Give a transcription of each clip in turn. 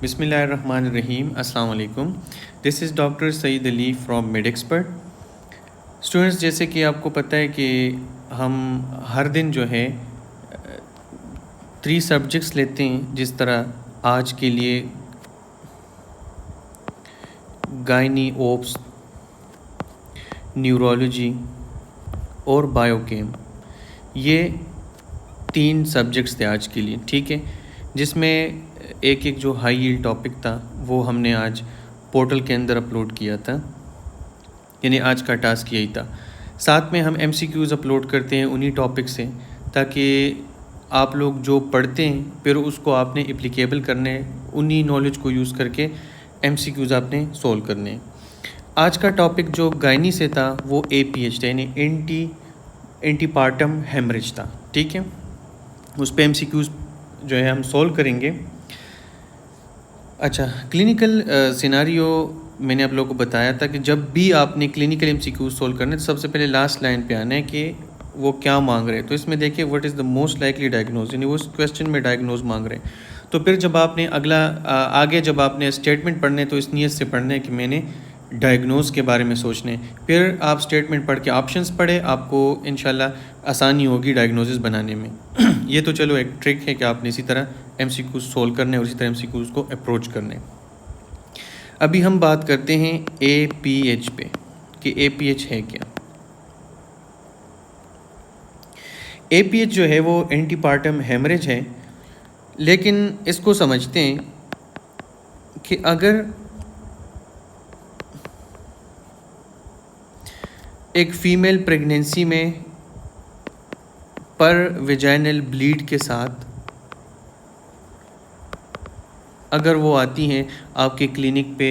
बिस्मिल्लाहिर्रहमानिर्रहीम अस्सलाम वालेकुम। This is doctor Saeed Ali from MedExpert. Students, जैसे कि आपको पता है कि हम हर दिन जो है 3 सब्जेक्ट्स लेते हैं। जिस तरह आज के लिए गायनी ओप्स, न्यूरोलॉजी और बायोकेम, ये 3 सब्जेक्ट्स थे आज के लिए, ठीक है। जिसमें एक एक जो हाई यील्ड टॉपिक था वो हमने आज पोर्टल के अंदर अपलोड किया था, यानी आज का टास्क यही था। साथ में हम एमसीक्यूज़ अपलोड करते हैं उन्हीं टॉपिक से, ताकि आप लोग जो पढ़ते हैं फिर उसको आपने एप्लीकेबल करने, उन्हीं नॉलेज को यूज़ करके एमसीक्यूज़ आपने सोल्व करने हैं। आज का टॉपिक जो गायनी से था वो एपीएच था, यानी एंटीपार्टम हेमरेज था, ठीक है। उस पे एमसीक्यूज़ जो है हम सोल्व करेंगे। अच्छा, क्लिनिकल सिनारियो मैंने आप लोगों को बताया था कि जब भी आपने क्लिनिकल एमसीक्यूज़ सोल्व करने तो सबसे पहले लास्ट लाइन पे आना है कि वो क्या मांग रहे हैं। तो इसमें देखिए what is the most likely diagnose, यानी वो उस क्वेश्चन में डायग्नोज मांग रहे हैं। तो फिर जब आपने आगे जब आपने स्टेटमेंट पढ़ने तो इस नीयत से पढ़ने है कि मैंने डायग्नोज के बारे में सोचने। फिर आप स्टेटमेंट पढ़ के ऑप्शंस पढ़े, आपको इंशाल्लाह आसानी होगी डायग्नोसिस बनाने में। ये तो चलो एक ट्रिक है कि आपने इसी तरह एमसीक्यूज़ सोल्व करने और इसी तरह एमसीक्यूज़ को अप्रोच करने। अभी हम बात करते हैं एपीएच पे कि एपीएच है क्या। एपीएच जो है वो एंटीपार्टम हेमरेज है, लेकिन इसको समझते हैं कि अगर एक फ़ीमेल प्रेगनेंसी में पर वेजाइनल ब्लीड के साथ अगर वो आती हैं आपके क्लिनिक पे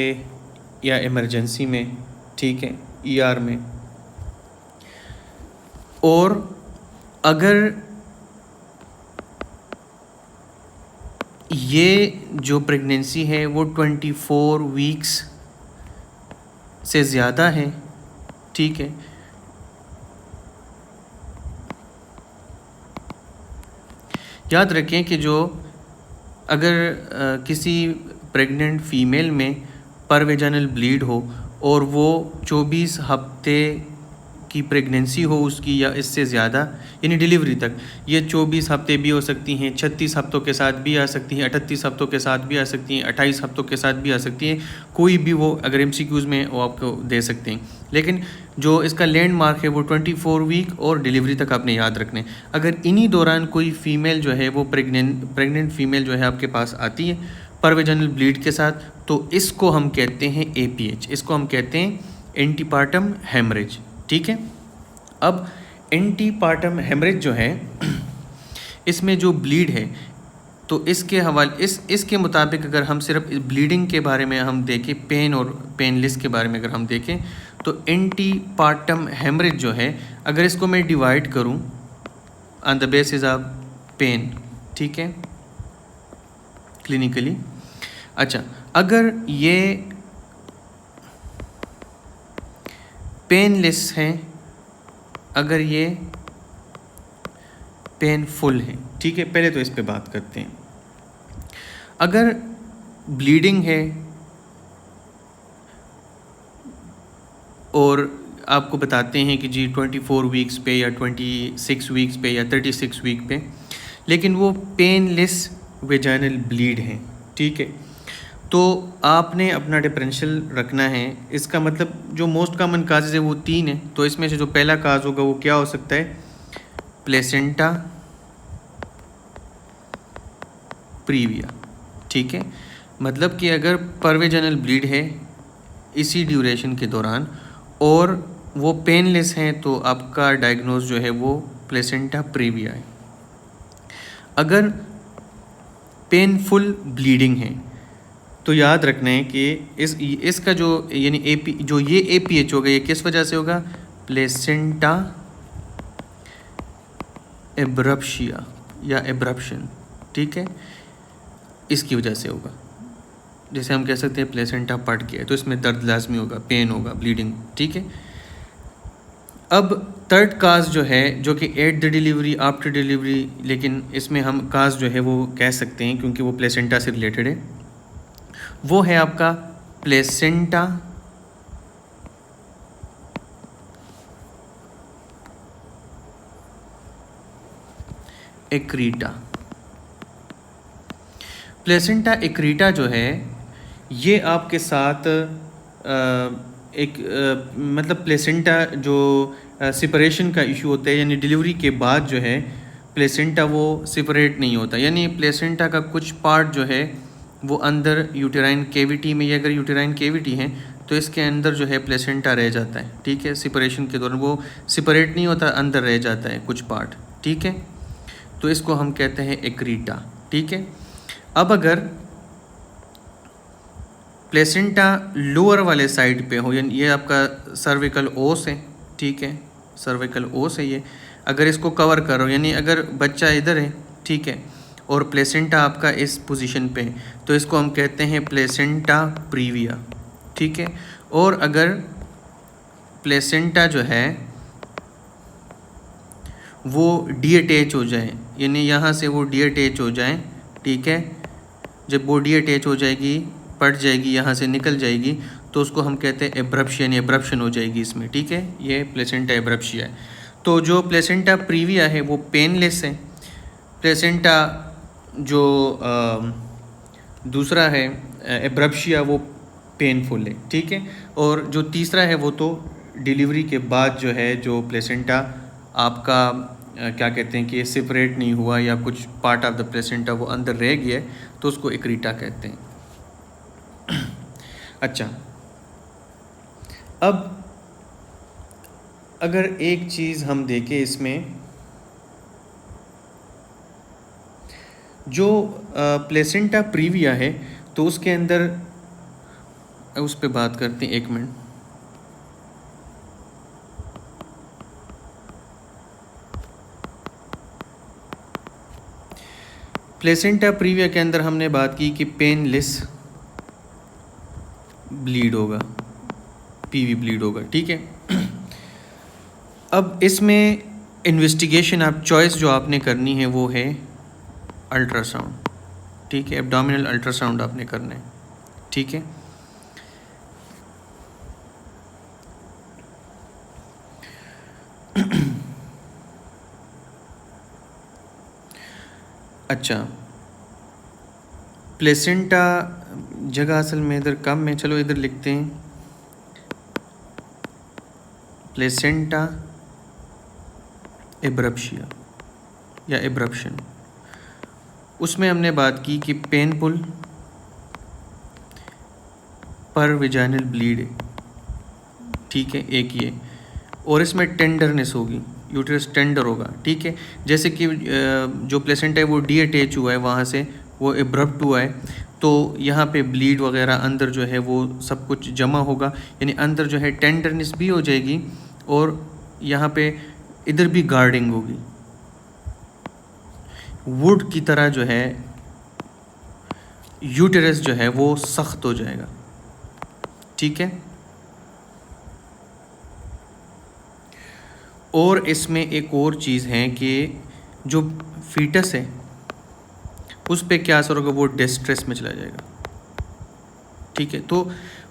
या इमरजेंसी में, ठीक है, ईआर में, और अगर ये जो प्रेगनेंसी है वो 24 वीक्स से ज़्यादा है, ठीक है, याद रखें कि जो अगर किसी प्रेग्नेंट फ़ीमेल में पर वेजाइनल ब्लीड हो और वो 24 हफ्ते की प्रेगनेंसी हो उसकी या इससे ज़्यादा, यानी डिलीवरी तक, ये 24 हफ्ते भी हो सकती हैं, 36 हफ्तों के साथ भी आ सकती हैं, 38 हफ्तों के साथ भी आ सकती हैं, 28 हफ्तों के साथ भी आ सकती हैं, कोई भी वो अगर एमसीक्यूज़ में वो आपको दे सकते हैं। लेकिन जो इसका लैंडमार्क है वो 24 वीक और डिलीवरी तक आपने याद रखने। अगर इन्हीं दौरान कोई फ़ीमेल जो है वो प्रेग्नेंट फ़ीमेल जो है आपके पास आती है पर वेजाइनल ब्लीड के साथ, तो इसको हम कहते हैं एपीएच, इसको हम कहते हैं एंटीपार्टम हेमरेज, ठीक है। अब एंटीपार्टम हेमरेज जो है इसमें जो ब्लीड है, तो इसके हवाले इसके मुताबिक अगर हम सिर्फ ब्लीडिंग के बारे में हम देखें, पेन और पेनलेस के बारे में अगर हम देखें, तो एंटीपार्टम हेमरेज जो है अगर इसको मैं डिवाइड करूं on the basis of pain, ठीक है, क्लिनिकली। अच्छा, अगर ये पेनलेस हैं, अगर ये पेनफुल है, ठीक है, पहले तो इस पे बात करते हैं। अगर ब्लीडिंग है और आपको बताते हैं कि जी 24 वीक्स पे या 26 वीक्स पे या 36 वीक पे, लेकिन वो पेनलेस वेजाइनल ब्लीड है, ठीक है, तो आपने अपना डिफरेंशियल रखना है। इसका मतलब जो मोस्ट कॉमन काजेज़ है वो 3 है, तो इसमें से जो पहला काज होगा वो क्या हो सकता है, प्लेसेंटा प्रीविया, ठीक है। मतलब कि अगर परवेजाइनल ब्लीड है इसी ड्यूरेशन के दौरान और वो पेनलेस हैं, तो आपका डायग्नोज जो है वो प्लेसेंटा प्रीविया है। अगर पेनफुल ब्लीडिंग है तो याद रखना है कि इसका जो यानी ये एपीएच होगा, ये किस वजह से होगा, प्लेसेंटा एब्रप्शिया या एब्रप्शन, ठीक है, इसकी वजह से होगा। जैसे हम कह सकते हैं प्लेसेंटा पट गया, तो इसमें दर्द लाजमी होगा, पेन होगा, ब्लीडिंग, ठीक है। अब थर्ड काज जो है, जो कि at the delivery, after delivery, लेकिन इसमें हम काज जो है वो कह सकते हैं क्योंकि वो प्लेसेंटा से रिलेटेड है। वो है आपका प्लेसेंटा एक्रीटा। प्लेसेंटा एक्रीटा जो है ये आपके साथ मतलब प्लेसेंटा जो सेपरेशन का इशू होता है, यानी डिलीवरी के बाद जो है प्लेसेंटा वो सेपरेट नहीं होता, यानी प्लेसेंटा का कुछ पार्ट जो है वो अंदर यूटेराइन केविटी में, या अगर यूटेराइन केविटी है तो इसके अंदर जो है प्लेसेंटा रह जाता है, ठीक है। सेपरेशन के दौरान वो सेपरेट नहीं होता, अंदर रह जाता है कुछ पार्ट, ठीक है। तो इसको हम कहते हैं एक्रीटा, ठीक है। अब अगर प्लेसेंटा लोअर वाले साइड पे हो, यानी ये आपका सर्विकल ओस है, ठीक है, सर्विकल ओस है ये, अगर इसको कवर करो, यानी अगर बच्चा इधर है, ठीक है, और प्लेसेंटा आपका इस पोजीशन पे है, तो इसको हम कहते हैं प्लेसेंटा प्रीविया, ठीक है। और अगर प्लेसेंटा जो है वो डीअटैच हो जाए, यानी यहाँ से वो डीअटैच हो जाए, ठीक है, जब वो डीअटैच हो जाएगी, पट जाएगी, यहाँ से निकल जाएगी, तो उसको हम कहते हैं एब्रप्शन, एब्रप्शन हो जाएगी इसमें, ठीक है। ये प्लेसेंटा एब्रप्शिया है। तो जो प्लेसेंटा प्रीविया है वो पेनलेस है। प्लेसेंटा जो दूसरा है एब्रप्शिया वो पेनफुल है, ठीक है। और जो तीसरा है वो तो डिलीवरी के बाद जो है जो प्लेसेंटा आपका क्या कहते हैं कि सेपरेट नहीं हुआ, या कुछ पार्ट ऑफ द प्लेसेंटा वो अंदर रह गया है, तो उसको एक्रीटा कहते हैं। अच्छा, अब अगर एक चीज़ हम देखें इसमें, जो प्लेसेंटा प्रीविया है तो उसके अंदर, उस पर बात करते हैं, एक मिनट। प्लेसेंटा प्रीविया के अंदर हमने बात की कि पेनलेस ब्लीड होगा, पीवी ब्लीड होगा, ठीक है। अब इसमें इन्वेस्टिगेशन आप चॉइस जो आपने करनी है वो है अल्ट्रासाउंड, ठीक है, एब्डोमिनल अल्ट्रासाउंड आपने करना है, ठीक है। अच्छा, प्लेसेंटा जगह असल में इधर कम है, चलो इधर लिखते हैं प्लेसेंटा एब्रप्शिया या एब्रप्शन। उसमें हमने बात की कि पेनफुल पर विजाइनल ब्लीड है, ठीक है, एक ये, और इसमें टेंडरनेस होगी, यूट्रस टेंडर होगा, ठीक है। जैसे कि जो प्लेसेंटा है वो डीअटैच हुआ है, वहाँ से वो एब्रप्ट हुआ है, तो यहाँ पे ब्लीड वगैरह अंदर जो है वो सब कुछ जमा होगा, यानी अंदर जो है टेंडरनेस भी हो जाएगी, और यहाँ पे इधर भी गार्डिंग होगी, वुड की तरह जो है यूटेरस जो है वो सख्त हो जाएगा, ठीक है। और इसमें एक और चीज़ है कि जो फीटस है उस पे क्या असर होगा, वो डिस्ट्रेस में चला जाएगा, ठीक है। तो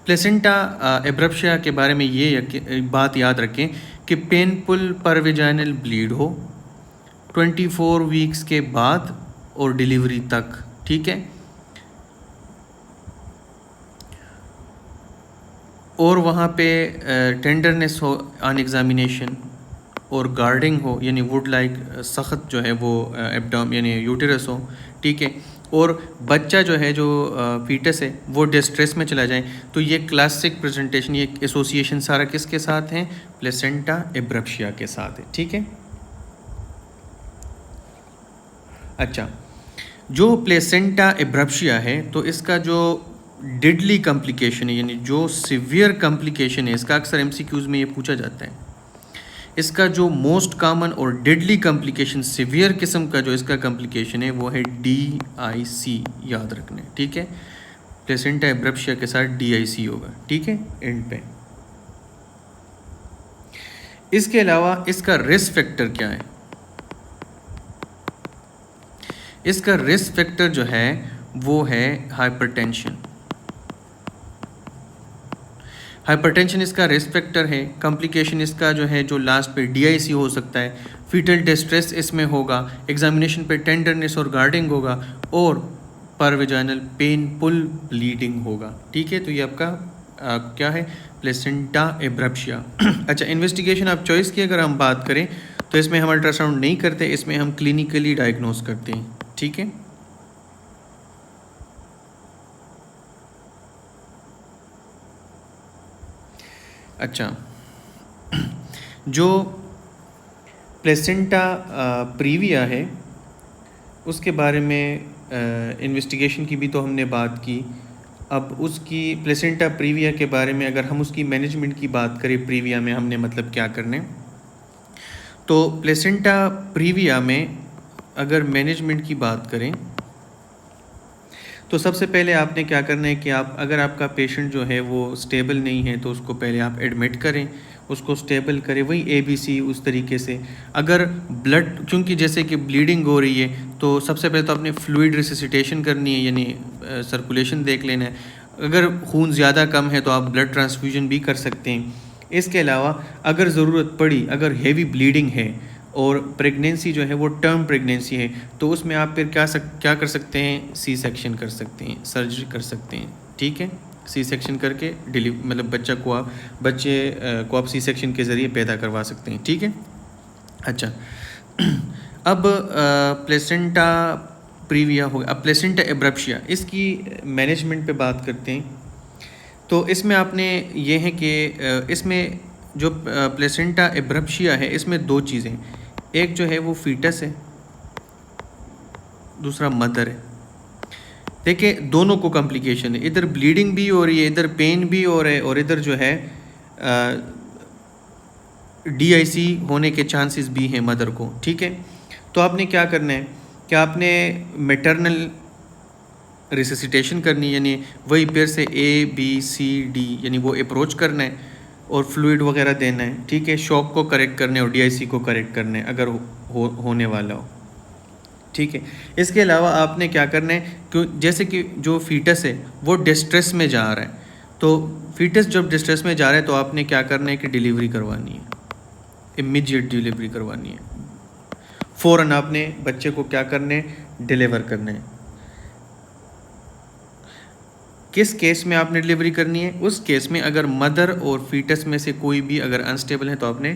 प्लेसेंटा एब्रप्शिया के बारे में ये बात याद रखें कि पेनफुल पर विजाइनल ब्लीड हो 24 वीक्स के बाद और डिलीवरी तक, ठीक है। और वहाँ पे टेंडरनेस हो ऑन एग्जामिनेशन, और गार्डिंग हो, यानी वुड लाइक सख्त जो है वो एब्डोम यानी यूटेरस हो, ठीक है। और बच्चा जो है, जो फीटस है, वो डिस्ट्रेस में चला जाए, तो ये क्लासिक प्रेजेंटेशन, ये एसोसिएशन सारा किसके साथ है, प्लेसेंटा एब्रप्शिया के साथ है, ठीक है। अच्छा, जो प्लेसेंटा एब्रप्शिया है तो इसका जो डेडली कॉम्प्लिकेशन है, यानी जो सीवियर कॉम्प्लिकेशन है, इसका अक्सर एमसीक्यूज़ में ये पूछा जाता है। इसका जो मोस्ट कॉमन और डेडली कॉम्प्लिकेशन, सीवियर किस्म का जो इसका कॉम्प्लिकेशन है वो है DIC, याद रखना है, ठीक है। प्लेसेंटा एब्रप्शिया के साथ DIC होगा, ठीक है, एंड पे। इसके अलावा इसका रिस्क फैक्टर क्या है, इसका रिस्क फैक्टर जो है वो है हाइपरटेंशन, हाइपरटेंशन इसका रिस्क फैक्टर है। कॉम्प्लिकेशन इसका जो है जो लास्ट पे DIC हो सकता है। फीटल डिस्ट्रेस इसमें होगा। एग्जामिनेशन पे टेंडरनेस और गार्डिंग होगा और पर वेजाइनल पेनफुल ब्लीडिंग होगा। ठीक है, तो ये आपका क्या है, प्लेसेंटा एब्रप्शिया। अच्छा, इन्वेस्टिगेशन ऑफ चॉइस की अगर हम बात करें तो इसमें हम अल्ट्रासाउंड नहीं करते, इसमें हम क्लिनिकली डायग्नोस करते हैं। ठीक है, अच्छा, जो प्लेसेंटा प्रीविया है उसके बारे में इन्वेस्टिगेशन की भी तो हमने बात की। अब उसकी प्लेसेंटा प्रीविया के बारे में अगर हम उसकी मैनेजमेंट की बात करें, प्रीविया में हमने मतलब क्या करने, तो प्लेसेंटा प्रीविया में अगर मैनेजमेंट की बात करें तो सबसे पहले आपने क्या करना है कि आप अगर आपका पेशेंट जो है वो स्टेबल नहीं है तो उसको पहले आप एडमिट करें, उसको स्टेबल करें, वही ABC उस तरीके से। अगर ब्लड, चूँकि जैसे कि ब्लीडिंग हो रही है तो सबसे पहले तो आपने फ्लूइड रिससिटेशन करनी है, यानी सर्कुलेशन देख लेना है। अगर खून ज़्यादा कम है तो आप ब्लड ट्रांसफ्यूजन भी कर सकते हैं। इसके अलावा अगर ज़रूरत पड़ी, अगर हेवी ब्लीडिंग है और प्रेगनेंसी जो है वो टर्म प्रेगनेंसी है तो उसमें आप फिर क्या कर सकते हैं, C सेक्शन कर सकते हैं, सर्जरी कर सकते हैं। ठीक है, C सेक्शन करके मतलब बच्चे को आप C सेक्शन के ज़रिए पैदा करवा सकते हैं। ठीक है, अच्छा, अब प्लेसेंटा प्रीविया हो गया। अब प्लेसेंटा एब्रप्शिया, इसकी मैनेजमेंट पे बात करते हैं। तो इसमें आपने ये है कि इसमें जो प्लेसेंटा एब्रप्शिया है इसमें दो चीज़ें, एक जो है वो फीटस है, दूसरा मदर है। देखिए दोनों को कॉम्प्लिकेशन है, इधर ब्लीडिंग भी हो रही है, इधर पेन भी हो रहा है और इधर जो है DIC होने के चांसेस भी हैं मदर को। ठीक है, तो आपने क्या करना है कि आपने मैटरनल रिससिटेशन करनी है, यानी वही फिर से ABCD यानी वो अप्रोच करना है और फ्लूइड वगैरह देना है। ठीक है, शॉक को करेक्ट करना है और DIC को करेक्ट करना है अगर होने वाला हो। ठीक है, इसके अलावा आपने क्या करना है, क्यों जैसे कि जो फीटस है वो डिस्ट्रेस में जा रहा है, तो फीटस जब डिस्ट्रेस में जा रहा है तो आपने क्या करना है कि डिलीवरी करवानी है, इमीडिएट डिलीवरी करवानी है। फ़ौरन आपने बच्चे को क्या करना है, डिलीवर करना है। किस केस में आपने डिलीवरी करनी है, उस केस में अगर मदर और फीटस में से कोई भी अगर अनस्टेबल है तो आपने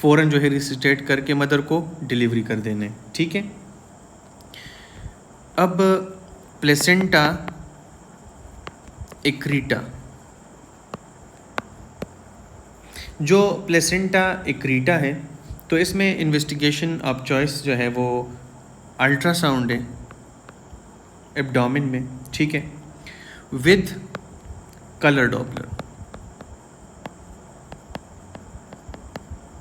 फ़ौरन जो है रिससिटेट करके मदर को डिलीवरी कर देना है। ठीक है, अब प्लेसेंटा एक्रीटा, जो प्लेसेंटा एक्रीटा है तो इसमें इन्वेस्टिगेशन ऑफ चॉइस जो है वो अल्ट्रासाउंड है एब्डोमेन में। ठीक है, विद कलर डॉपलर।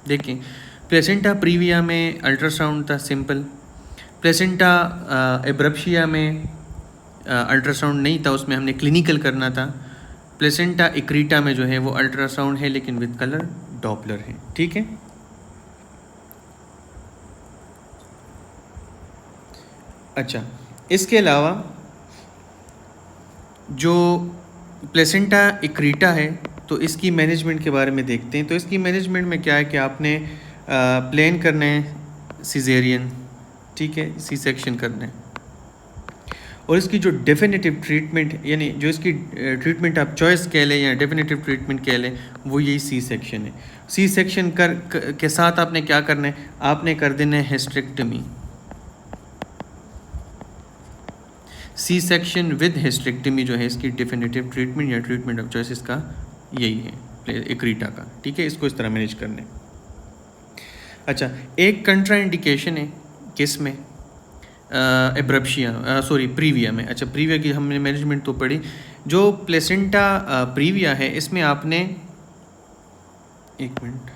देखिए प्लेसेंटा प्रीविया में अल्ट्रासाउंड था सिंपल, प्लेसेंटा एब्रप्शिया में अल्ट्रासाउंड नहीं था, उसमें हमने क्लिनिकल करना था। प्लेसेंटा एक्रीटा में जो है वो अल्ट्रासाउंड है लेकिन विद कलर डॉपलर है। ठीक है, अच्छा, इसके अलावा जो प्लेसेंटा एक्रीटा है तो इसकी मैनेजमेंट के बारे में देखते हैं। तो इसकी मैनेजमेंट में क्या है कि आपने प्लान करना है सिजेरियन, ठीक है, C सेक्शन करना है, और इसकी जो डेफिनेटिव ट्रीटमेंट यानी जो इसकी ट्रीटमेंट आप चॉइस कह लें या डेफिनेटिव ट्रीटमेंट कह लें वो यही C सेक्शन है। C सेक्शन के साथ आपने क्या करना है, आपने कर देना है hysterectomy. C section with hysterectomy जो है इसकी डेफिनेटिव ट्रीटमेंट या ट्रीटमेंट ऑफ चॉइस इसका यही है एक्रीटा का। ठीक है, इसको इस तरह मैनेज करना है। अच्छा, एक कंट्रा इंडिकेशन है किस में, एब्रप्शिया प्रीविया में। अच्छा, प्रीविया की हमने मैनेजमेंट तो पढ़ी। जो प्लेसेंटा प्रीविया है इसमें आपने, एक मिनट,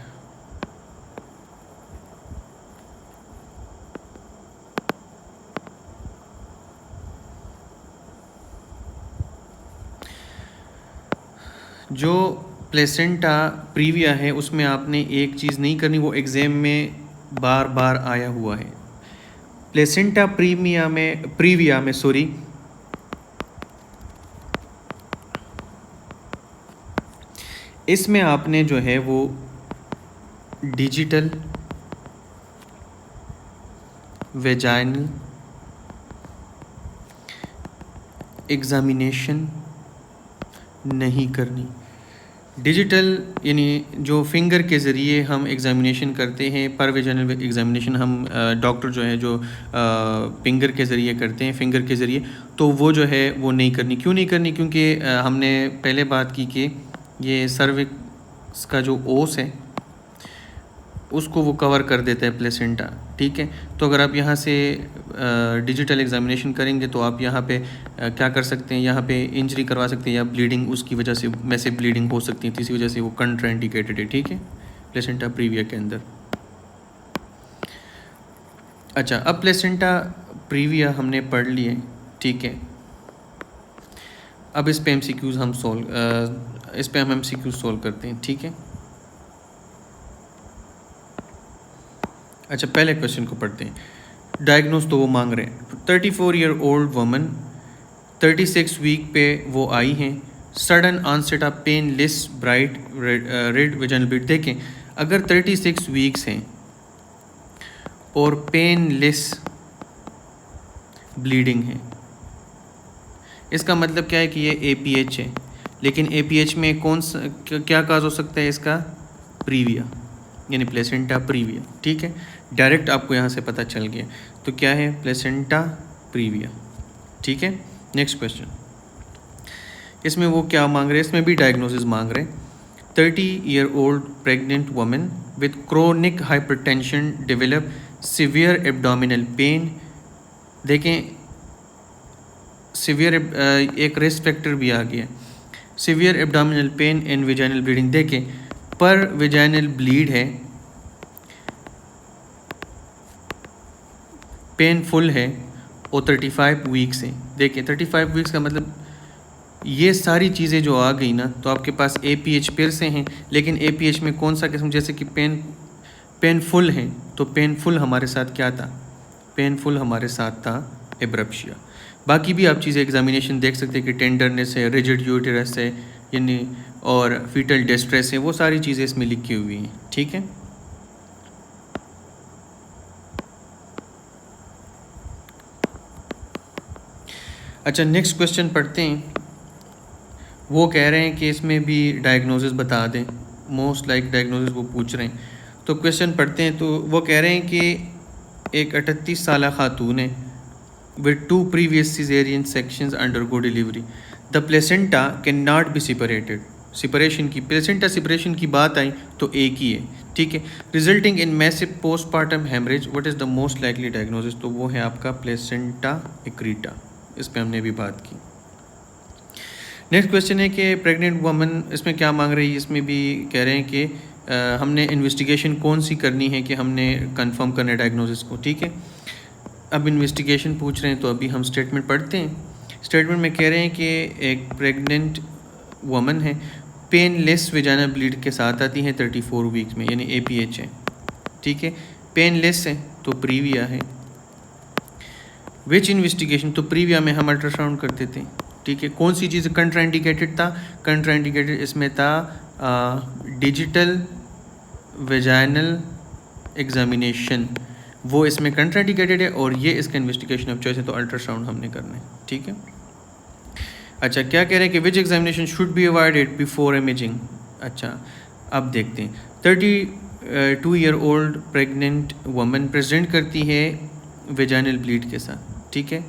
जो प्लेसेंटा प्रीविया है उसमें आपने एक चीज़ नहीं करनी, वो एग्ज़ाम में बार बार आया हुआ है। प्लेसेंटा प्रीविया में इसमें आपने जो है वो डिजिटल वेजाइनल एग्ज़ामिनेशन नहीं करनी। डिजिटल यानी जो फिंगर के ज़रिए हम एग्ज़ामिनेशन करते हैं, पर वेजाइनल एग्ज़ामिनेशन हम डॉक्टर जो है जो फिंगर के ज़रिए करते हैं, फिंगर के ज़रिए, तो वो जो है वो नहीं करनी। क्यों नहीं करनी? क्योंकि हमने पहले बात की कि ये सर्विक्स का जो ओस है उसको वो कवर कर देता है प्लेसेंटा, ठीक है। तो अगर आप यहाँ से डिजिटल एग्ज़ामिनेशन करेंगे तो आप यहाँ पे क्या कर सकते हैं, यहाँ पे इंजरी करवा सकते हैं या ब्लीडिंग उसकी वजह से मैसिव ब्लीडिंग हो सकती है, तो इसी वजह से वो कंट्राइंडिकेटेड है, ठीक है, प्लेसेंटा प्रीविया के अंदर। अच्छा, अब प्लेसेंटा प्रीविया हमने पढ़ लिए, ठीक है। अब इस पे MCQs हम MCQs सोल्व करते हैं, ठीक है। अच्छा, पहले क्वेश्चन को पढ़ते हैं। डायग्नोस तो वो मांग रहे हैं। 34 ईयर ओल्ड वुमन 36 वीक पे वो आई हैं। Sudden onset of painless bright red vaginal bleed. देखें, अगर 36 वीक्स हैं और पेनलेस ब्लीडिंग है, इसका मतलब क्या है कि ये APH है। लेकिन APH में कौन सा क्या काज हो सकता है इसका? प्रीविया, यानी प्लेसेंटा प्रीविया, ठीक है। डायरेक्ट आपको यहाँ से पता चल गया। तो क्या है? प्लेसेंटा प्रीविया, ठीक है। नेक्स्ट क्वेश्चन, इसमें वो क्या मांग रहे हैं? इसमें भी डायग्नोसिस मांग रहे हैं। 30 year old pregnant woman with chronic hypertension develop severe abdominal pain. देखें, सीवियर एक रिस्क फैक्टर भी आ गया, severe abdominal pain and vaginal bleeding. देखें, पर वेजाइनल ब्लीड है, पेनफुल है और 35 वीक्स है। देखिए 35 वीक्स का मतलब ये सारी चीज़ें जो आ गई ना, तो आपके पास APH फिर से हैं। लेकिन APH में कौन सा किस्म? जैसे कि पेनफुल हैं, तो पेनफुल हमारे साथ क्या था? पेनफुल हमारे साथ था एब्रप्शिया। बाकी भी आप चीज़ें एग्जामिनेशन देख सकते हैं कि टेंडरनेस है, रिजिड यूटेरस है, यानी और फीटल डिस्ट्रेस है, वो सारी चीज़ें इसमें लिखी हुई हैं, ठीक है। अच्छा, नेक्स्ट क्वेश्चन पढ़ते हैं। वो कह रहे हैं कि इसमें भी डायग्नोसिस बता दें, मोस्ट लाइक डायग्नोसिस वो पूछ रहे हैं। तो क्वेश्चन पढ़ते हैं। तो वो कह रहे हैं कि एक 38 साल खातून है with 2 previous caesarean sections undergo delivery. The placenta can not be separated. Separation की, प्लेसेंटा सेपरेशन की बात आई तो एक ही है, ठीक है। Resulting in massive postpartum haemorrhage, what is the most likely diagnosis? तो वो है आपका प्लेसेंटा एक्रीटा। इस पर हमने भी बात की। नेक्स्ट क्वेश्चन है कि प्रेग्नेंट वुमन, इसमें क्या मांग रही है? इसमें भी कह रहे हैं कि हमने इन्वेस्टिगेशन कौन सी करनी है कि हमने कंफर्म करना है डायग्नोसिस को, ठीक है। अब इन्वेस्टिगेशन पूछ रहे हैं, तो अभी हम स्टेटमेंट पढ़ते हैं। स्टेटमेंट में कह रहे हैं कि एक प्रेग्नेंट वुमन है, पेनलेस वेजाइनल ब्लीड के साथ आती है 34 वीक्स में, यानी APH है, ठीक है। पेनलेस है तो प्रीविया है। विच इन्वेस्टिगेशन? तो प्रीविया में हम अल्ट्रासाउंड करते थे, ठीक है। कौन सी चीज़ कंट्राइंडिकेटेड था? कंट्राइंडिकेटेड इसमें था डिजिटल वेजाइनल एग्जामिनेशन, वो इसमें कंट्राइंडिकेटेड है और ये इसका इन्वेस्टिगेशन ऑफ चॉइस है, तो अल्ट्रासाउंड हमने करना है, ठीक है। अच्छा, क्या कह रहे हैं कि which examination should be avoided before imaging. अच्छा, अब देखते हैं। 32 year old pregnant woman present करती है वेजाइनल ब्लीड के साथ, ठीक है।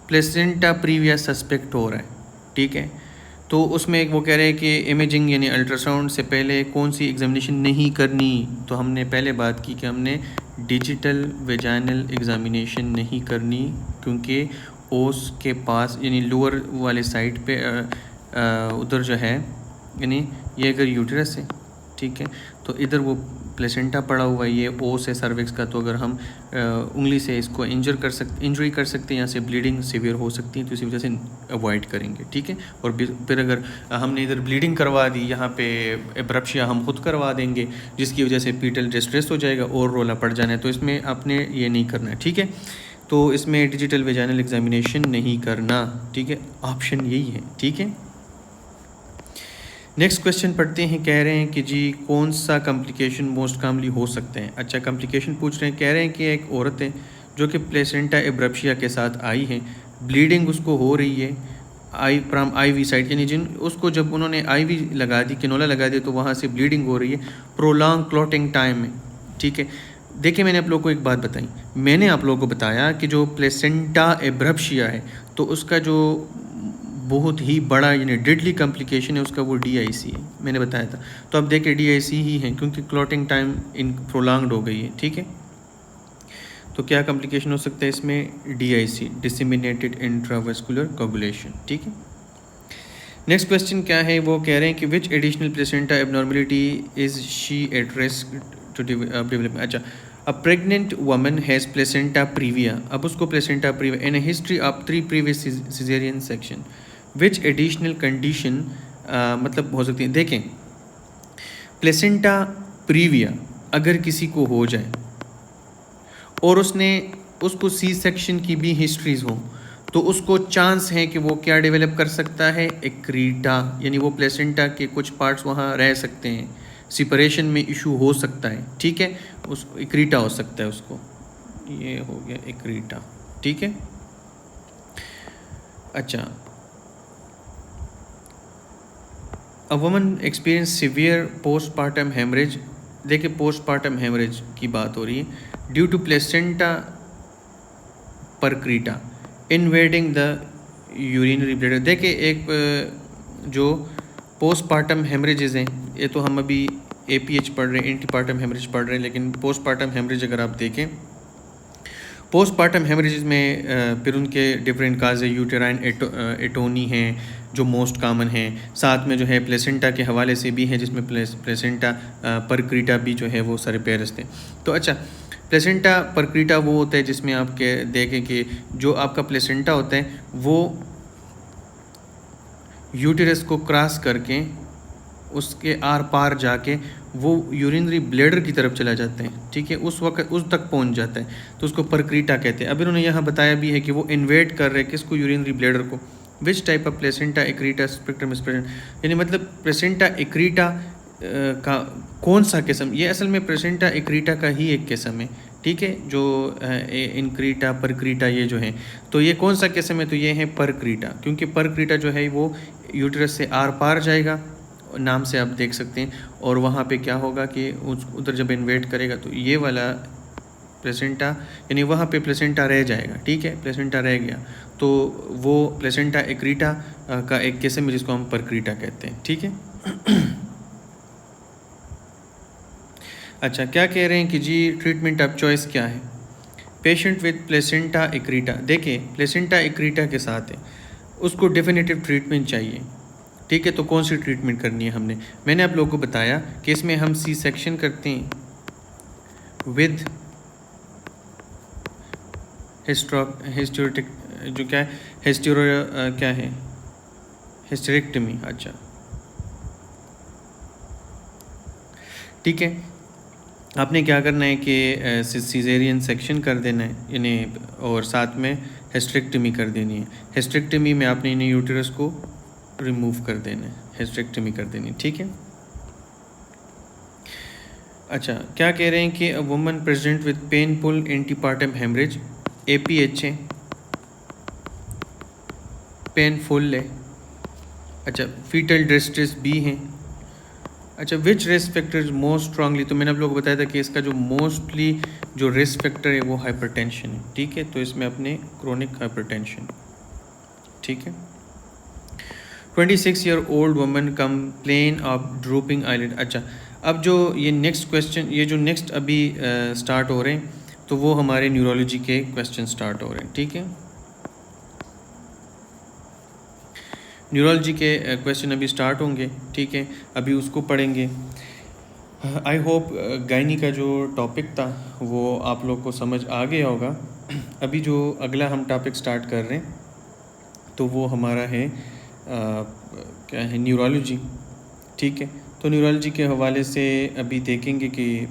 प्लेसेंटा प्रीविया सस्पेक्ट हो रहा है, ठीक है। तो उसमें वो कह रहे हैं कि इमेजिंग यानी अल्ट्रासाउंड से पहले कौन सी एग्जामिनेशन नहीं करनी? तो हमने पहले बात की कि हमने डिजिटल वेजाइनल एग्जामिनेशन नहीं करनी, क्योंकि ओस के पास यानी लोअर वाले साइड पे उधर जो है, यानी ये अगर यूट्रस है, ठीक है, तो इधर वो प्लेसेंटा पड़ा हुआ है, ये ओस है सर्विक्स का। तो अगर हम उंगली से इसको इंजरी कर सकते हैं, यहाँ से ब्लीडिंग सीवियर हो सकती है, तो इसी वजह से अवॉइड करेंगे, ठीक है। और फिर अगर हमने इधर ब्लीडिंग करवा दी, यहाँ पे एब्रप्शिया हम खुद करवा देंगे, जिसकी वजह से फीटल डिस्ट्रेस हो जाएगा और रोला पड़ जाना है, तो इसमें आपने ये नहीं करना है, ठीक है। तो इसमें डिजिटल वेजाइनल एग्जामिनेशन नहीं करना, ठीक है, ऑप्शन यही है, ठीक है। नेक्स्ट क्वेश्चन पढ़ते हैं। कह रहे हैं कि जी कौन सा कॉम्प्लिकेशन मोस्ट कॉमनली हो सकते हैं। अच्छा, कॉम्प्लिकेशन पूछ रहे हैं। कह रहे हैं कि एक औरत है जो कि प्लेसेंटा एब्रप्शिया के साथ आई है, ब्लीडिंग उसको हो रही है आईवी साइड, यानी जिन उसको जब उन्होंने आईवी लगा दी, किनोला लगा दी, तो वहाँ से ब्लीडिंग हो रही है प्रोलॉन्ग क्लॉटिंग टाइम में। ठीक है, देखिए मैंने आप लोगों को एक बात बताई, मैंने आप लोगों को बताया कि जो प्लेसेंटा एब्रप्शिया है तो उसका जो बहुत ही बड़ा यानी डेडली कॉम्प्लिकेशन है उसका वो DIC है, मैंने बताया था। तो अब देखिए DIC ही है क्योंकि क्लॉटिंग टाइम इन प्रोलॉन्ग्ड हो गई है। ठीक है, तो क्या कॉम्प्लिकेशन हो सकता है इसमें? DIC, disseminated intravascular coagulation. ठीक है, नेक्स्ट क्वेश्चन क्या है, वो कह रहे हैं कि which additional placenta abnormality is she at risk to develop. अच्छा, a pregnant woman has placenta previa, अब उसको placenta previa in a history of 3 previous caesarean section, which additional condition मतलब हो सकती है। देखें, प्लेसेंटा प्रीविया अगर किसी को हो जाए और उसको C सेक्शन की भी हिस्ट्रीज हो तो उसको चांस है कि वो क्या डेवलप कर सकता है? एक्रीटा, यानी वो प्लेसेंटा के कुछ पार्ट्स वहाँ रह सकते हैं, सिपरेशन में इशू हो सकता है। ठीक है, उस एक्रीटा हो सकता है उसको, ये हो गया एक्रीटा। ठीक है, अच्छा, a woman experience severe postpartum haemorrhage. देखिए पोस्टपार्टम हेमरेज की बात हो रही है due to placenta percreta invading the urinary bladder. देखिए एक जो पोस्टपार्टम हेमरेजेस हैं, ये तो हम अभी APH पढ़ रहे हैं, एंटीपार्टम हेमरेज पढ़ रहे हैं, लेकिन पोस्टपार्टम हेमरेज अगर आप देखें, पोस्टपार्टम हेमरेजेस में फिर उनके डिफरेंट काज है, यूटेराइन एटोनी हैं जो मोस्ट कॉमन हैं, साथ में जो है प्लेसेंटा के हवाले से भी है जिसमें प्लेसेंटा परक्रीटा भी जो है वो सरपेरस थे। तो अच्छा, प्लेसेंटा परक्रीटा वो होता है जिसमें आप देखें कि जो आपका प्लेसेंटा होता है वो यूटेरस को क्रॉस करके उसके आर पार जाके वो यूरिनरी ब्लैडर की तरफ चला जाते हैं। ठीक है, उस वक्त उस तक पहुंच जाता है तो उसको परक्रीटा कहते हैं। अब इन्होंने यहाँ बताया भी है कि वो इन्वेट कर रहे हैं किसको? यूरिनरी ब्लैडर को। Which type of placenta accreta spectrum is present, यानी मतलब प्लेसेंटा एक्रीटा का कौन सा किस्म? ये असल में प्लेसेंटा एक्रीटा का ही एक किस्म है। ठीक है, जो इनक्रीटा परक्रीटा ये जो है, तो ये कौन सा किस्म है? तो ये है परक्रीटा, क्योंकि परक्रीटा जो है वो यूटेरस से आर पार जाएगा, नाम से आप देख सकते हैं, और वहाँ पे क्या होगा कि उधर जब इन्वेट करेगा तो ये वाला प्लेसेंटा, यानी वहाँ पे प्लेसेंटा रह जाएगा। ठीक है, प्लेसेंटा रह गया तो वो प्लेसेंटा एक्रीटा का एक किस्म है जिसको हम परक्रीटा कहते हैं। ठीक है अच्छा, क्या कह रहे हैं कि जी ट्रीटमेंट ऑफ चॉइस क्या है? पेशेंट विद प्लेसेंटा एक्रीटा, देखिए प्लेसेंटा एक्रीटा के साथ है, उसको डेफिनेटिव ट्रीटमेंट चाहिए। ठीक है, तो कौन सी ट्रीटमेंट करनी है हमने? मैंने आप लोगों को बताया कि इसमें हम C सेक्शन करते हैं विद हिस्टोरिक जो क्या है, क्या है, हिस्टेरेक्टमी। अच्छा, ठीक है, आपने क्या करना है कि सीजेरियन सेक्शन कर देना है यानी, और साथ में हिस्टेरेक्टमी कर देनी है। हिस्टेरेक्टमी में आपने इन्हें यूटेरस को रिमूव कर देना है, हिस्टेरेक्टमी कर देनी है। ठीक है, अच्छा, क्या कह रहे हैं कि a woman present with painful antepartum haemorrhage, APH है, पेनफुल है। अच्छा, फीटल डिस्ट्रेस भी हैं। अच्छा, which risk factor most strongly, तो मैंने आप लोगों को बताया था कि इसका जो मोस्टली जो रिस्क फैक्टर है वो हाइपरटेंशन है। ठीक है, तो इसमें अपने क्रोनिक हाइपरटेंशन। ठीक है, 26-year-old woman complain of drooping eyelid. अच्छा, अब जो ये नेक्स्ट क्वेश्चन, ये जो नेक्स्ट अभी स्टार्ट हो रहे हैं, तो वो हमारे न्यूरोलॉजी के क्वेश्चन स्टार्ट हो रहे हैं। ठीक है, न्यूरोलॉजी के क्वेश्चन अभी स्टार्ट होंगे। ठीक है, अभी उसको पढ़ेंगे। आई होप गायनी का जो टॉपिक था वो आप लोग को समझ आ गया होगा। अभी जो अगला हम टॉपिक स्टार्ट कर रहे हैं तो वो हमारा है क्या है, न्यूरोलॉजी। ठीक है, तो न्यूरोलॉजी के हवाले से अभी देखेंगे कि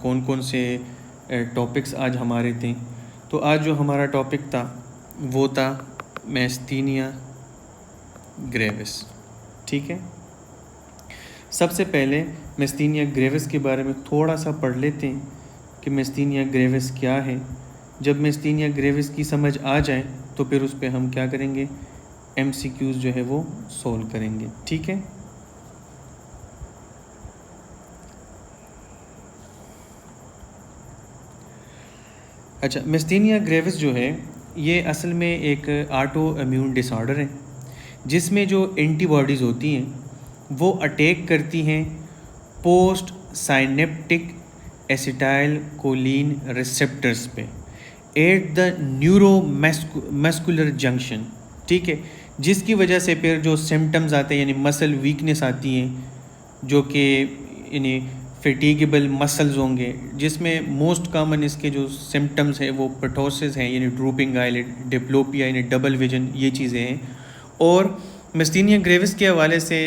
कौन कौन से टॉपिक्स आज हमारे थे। तो आज जो हमारा टॉपिक था वो था मैस्थीनिया ग्रेविस। ठीक है, सबसे पहले मिस्थीनिया ग्रेविस के बारे में थोड़ा सा पढ़ लेते हैं कि मिस्थीनिया ग्रेविस क्या है। जब मिस्थीनिया ग्रेविस की समझ आ जाए तो फिर उस पर हम क्या करेंगे, MCQs जो है वो सोल्व करेंगे। ठीक है, अच्छा, मिस्थीनिया ग्रेविस जो है ये असल में एक ऑटो इम्यून डिसऑर्डर है जिसमें जो एंटीबॉडीज़ होती हैं वो अटैक करती हैं postsynaptic acetyl choline receptors पे at the neuromuscular junction. ठीक है, जिसकी वजह से फिर जो सिम्टम्स आते हैं यानी मसल वीकनेस आती हैं, जो कि यानी फेटिगेबल मसल्स होंगे, जिसमें मोस्ट कॉमन इसके जो सिम्टम्स हैं वो पटोसिस हैं यानी ड्रूपिंग आईलिड, डिप्लोपिया यानी डबल विजन, ये चीज़ें हैं। और मिस्थीनिया ग्रेविस के हवाले से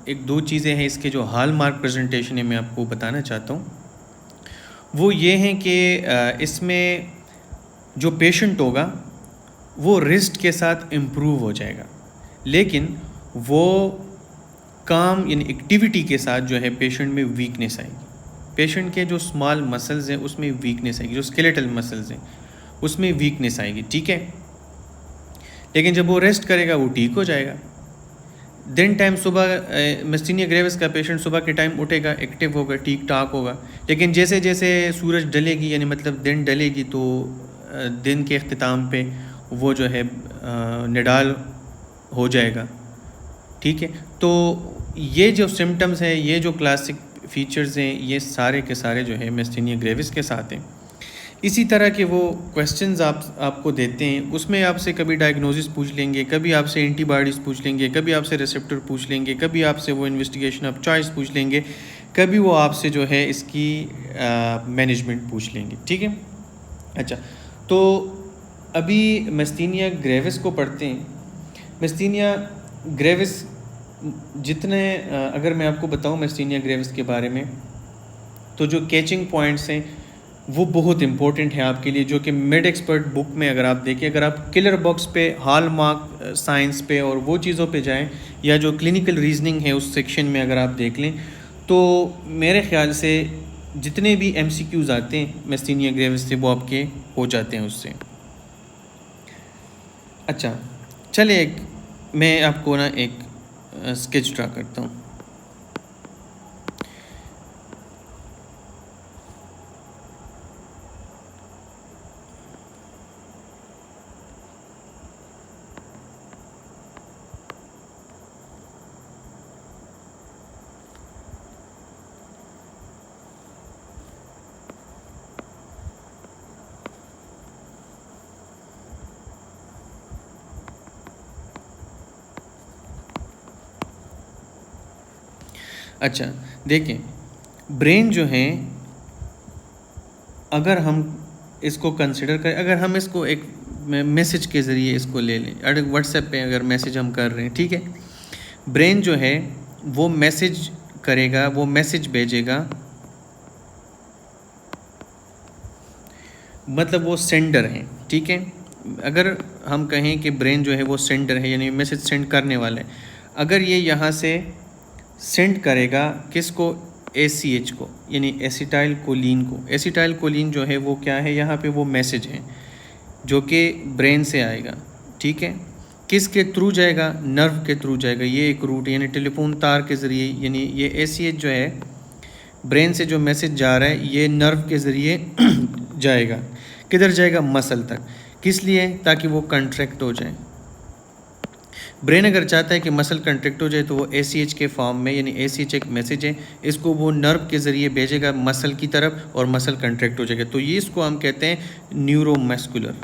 एक दो चीज़ें हैं इसके जो हाल मार्क प्रेजेंटेशन है मैं आपको बताना चाहता हूँ। वो ये हैं कि इसमें जो पेशेंट होगा वो रिस्ट के साथ इम्प्रूव हो जाएगा, लेकिन वो काम यानी एक्टिविटी के साथ जो है पेशेंट में वीकनेस आएगी। पेशेंट के जो स्मॉल मसल्स हैं उसमें वीकनेस आएगी, जो स्केलेटल मसल्स हैं उसमें वीकनेस आएगी। ठीक है, लेकिन जब वो रेस्ट करेगा वो ठीक हो जाएगा। दिन टाइम सुबह मिस्थीनिया ग्रेविस का पेशेंट सुबह के टाइम उठेगा, एक्टिव होगा, ठीक ठाक होगा, लेकिन जैसे जैसे सूरज ढलेगी यानी मतलब दिन ढलेगी तो दिन के अख्तिताम पे वो जो है निडाल हो जाएगा। ठीक है, तो ये जो सिम्टम्स हैं, ये जो क्लासिक फीचर्स हैं, ये सारे के सारे जो है मिस्थीनिया ग्रेविस के साथ हैं। इसी तरह के वो क्वेश्चंस आपको देते हैं, उसमें आपसे कभी डायग्नोसिस पूछ लेंगे, कभी आपसे एंटीबॉडीज़ पूछ लेंगे, कभी आपसे रिसेप्टर पूछ लेंगे, कभी आपसे वो इन्वेस्टिगेशन ऑफ चॉइस पूछ लेंगे, कभी वो आपसे जो है इसकी मैनेजमेंट पूछ लेंगे। ठीक है, अच्छा, तो अभी मिस्थीनिया ग्रेविस को पढ़ते हैं। मिस्थीनिया ग्रेविस जितने अगर मैं आपको बताऊं मिस्थीनिया ग्रेविस के बारे में, तो जो कैचिंग पॉइंट्स हैं वो बहुत इंपॉर्टेंट है आपके लिए, जो कि मेड एक्सपर्ट बुक में अगर आप देखें, अगर आप किलर बॉक्स पे, हॉल मार्क साइंस पे और वो चीज़ों पे जाएं, या जो क्लिनिकल रीजनिंग है उस सेक्शन में अगर आप देख लें, तो मेरे ख़्याल से जितने भी MCQs आते हैं मिस्थीनिया ग्रेविस से वो आपके हो जाते हैं उससे। अच्छा, चले मैं आपको ना एक स्केच ड्रा करता हूँ। अच्छा, देखें, ब्रेन जो है अगर हम इसको कंसिडर करें, अगर हम इसको एक मैसेज के ज़रिए इसको ले लें, अगर व्हाट्सएप पे अगर मैसेज हम कर रहे हैं, ठीक है, ब्रेन जो है वो मैसेज करेगा, वो मैसेज भेजेगा, मतलब वो सेंडर है। ठीक है, अगर हम कहें कि ब्रेन जो है वो सेंडर है यानी मैसेज सेंड करने वाला है, अगर ये यहाँ से सेंड करेगा किसको, ACH को यानी एसिटाइल कोलिन को। एसिटाइल कोलिन जो है वो क्या है, यहाँ पे वो मैसेज है जो कि ब्रेन से आएगा। ठीक है, किसके थ्रू जाएगा, नर्व के थ्रू जाएगा, ये एक रूट यानी टेलीफोन तार के ज़रिए, यानी ये ACH जो है ब्रेन से जो मैसेज जा रहा है ये नर्व के ज़रिए जाएगा, किधर जाएगा, मसल तक। किस लिए, ताकि वो कंट्रैक्ट हो जाए। ब्रेन अगर चाहता है कि मसल कंट्रैक्ट हो जाए तो वो ACH के फॉर्म में, यानी ACH एक मैसेज है, इसको वो नर्व के ज़रिए भेजेगा मसल की तरफ और मसल कंट्रैक्ट हो जाएगा। तो ये इसको हम कहते हैं न्यूरोमस्कुलर।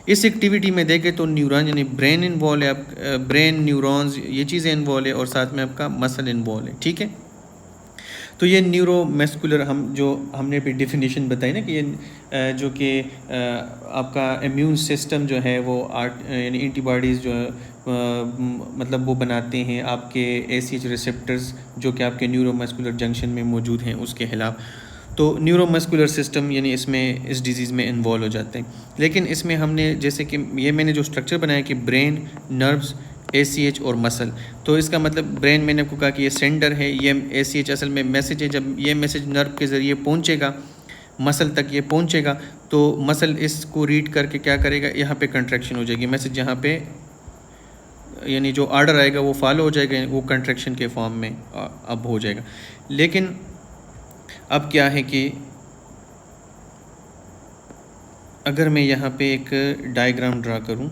इस एक्टिविटी में देखें तो न्यूरॉन यानी ब्रेन इन्वॉल्व है, आप ब्रेन, न्यूरॉन्स, ये चीज़ें इन्वॉल्व है और साथ में आपका मसल इन्वॉल्व है। ठीक है, तो ये न्यूरोमस्कुलर हमने भी डेफिनेशन बताई ना कि ये जो कि आपका इम्यून सिस्टम जो है वो यानी एंटीबॉडीज़ जो है मतलब वो बनाते हैं आपके ACH रिसेप्टर्स जो कि आपके न्यूरोमस्कुलर जंक्शन में मौजूद हैं उसके खिलाफ। तो न्यूरोमस्कुलर सिस्टम यानी इसमें इस डिजीज़ में इन्वॉल्व हो जाते हैं। लेकिन इसमें हमने जैसे कि ये मैंने जो स्ट्रक्चर बनाया कि ब्रेन, नर्व्स ACH और मसल। तो इसका मतलब ब्रेन, मैंने आपको कहा कि ये सेंडर है, ये ACH असल में मैसेज है। जब ये मैसेज नर्व के ज़रिए पहुंचेगा, मसल तक ये पहुंचेगा, तो मसल इसको रीड करके क्या करेगा, यहाँ पे कंट्रैक्शन हो जाएगी, मैसेज यहाँ पे यानी जो आर्डर आएगा वो फॉलो हो जाएगा, वो कंट्रैक्शन के फॉर्म में अब हो जाएगा। लेकिन अब क्या है कि अगर मैं यहाँ पे एक डायग्राम ड्रा करूँ,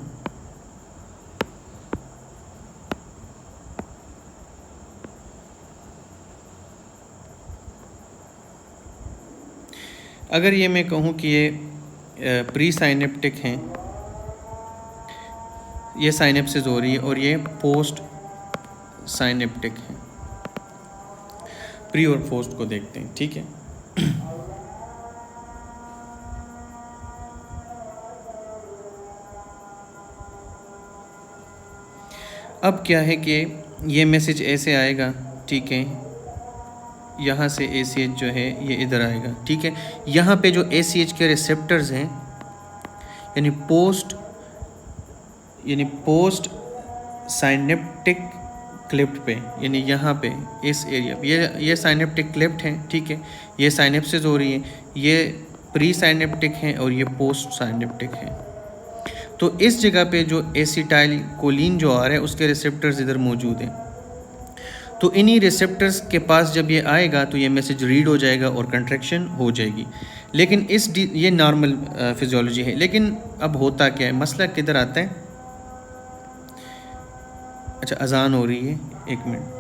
अगर ये मैं कहूँ कि ये प्री साइनेप्टिक हैं, ये साइनेप्सिस हो रही है, और ये पोस्ट साइनेप्टिक है। प्री और पोस्ट को देखते हैं, ठीक है। अब क्या है कि ये मैसेज ऐसे आएगा, ठीक है, यहाँ से ACH जो है ये इधर आएगा, ठीक है। यहाँ पे जो ACH के रिसेप्टर्स हैं, यानी पोस्ट साइनेप्टिक क्लिफ्ट पे, यानी यहाँ पे इस एरिया पे ये साइनेप्टिक क्लिफ्ट है, ठीक है, ये साइनेप्सिस हो रही है, ये प्री साइनेप्टिक है और ये पोस्ट साइनेप्टिक है। तो इस जगह पे जो एसिटाइल कोलिन जो आ रहा है उसके रिसेप्टर्स इधर मौजूद हैं। तो इन्हीं रिसेप्टर्स के पास जब ये आएगा तो ये मैसेज रीड हो जाएगा और कंट्रैक्शन हो जाएगी। लेकिन ये नॉर्मल फिजियोलॉजी है। लेकिन अब होता क्या है, मसला किधर आता है। अच्छा, अजान हो रही है, 1 मिनट।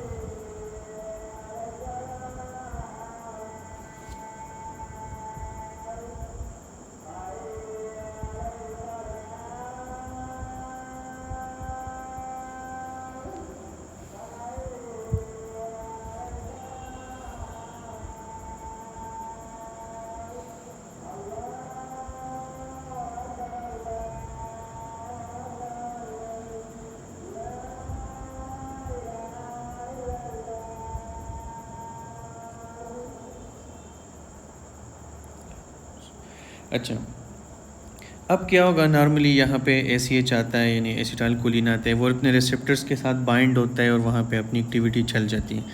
अच्छा, अब क्या होगा, नॉर्मली यहाँ पे ACH आता है, यानी एसिटाइल कोलिन आता है, वो अपने रिसेप्टर्स के साथ बाइंड होता है और वहाँ पे अपनी एक्टिविटी चल जाती है।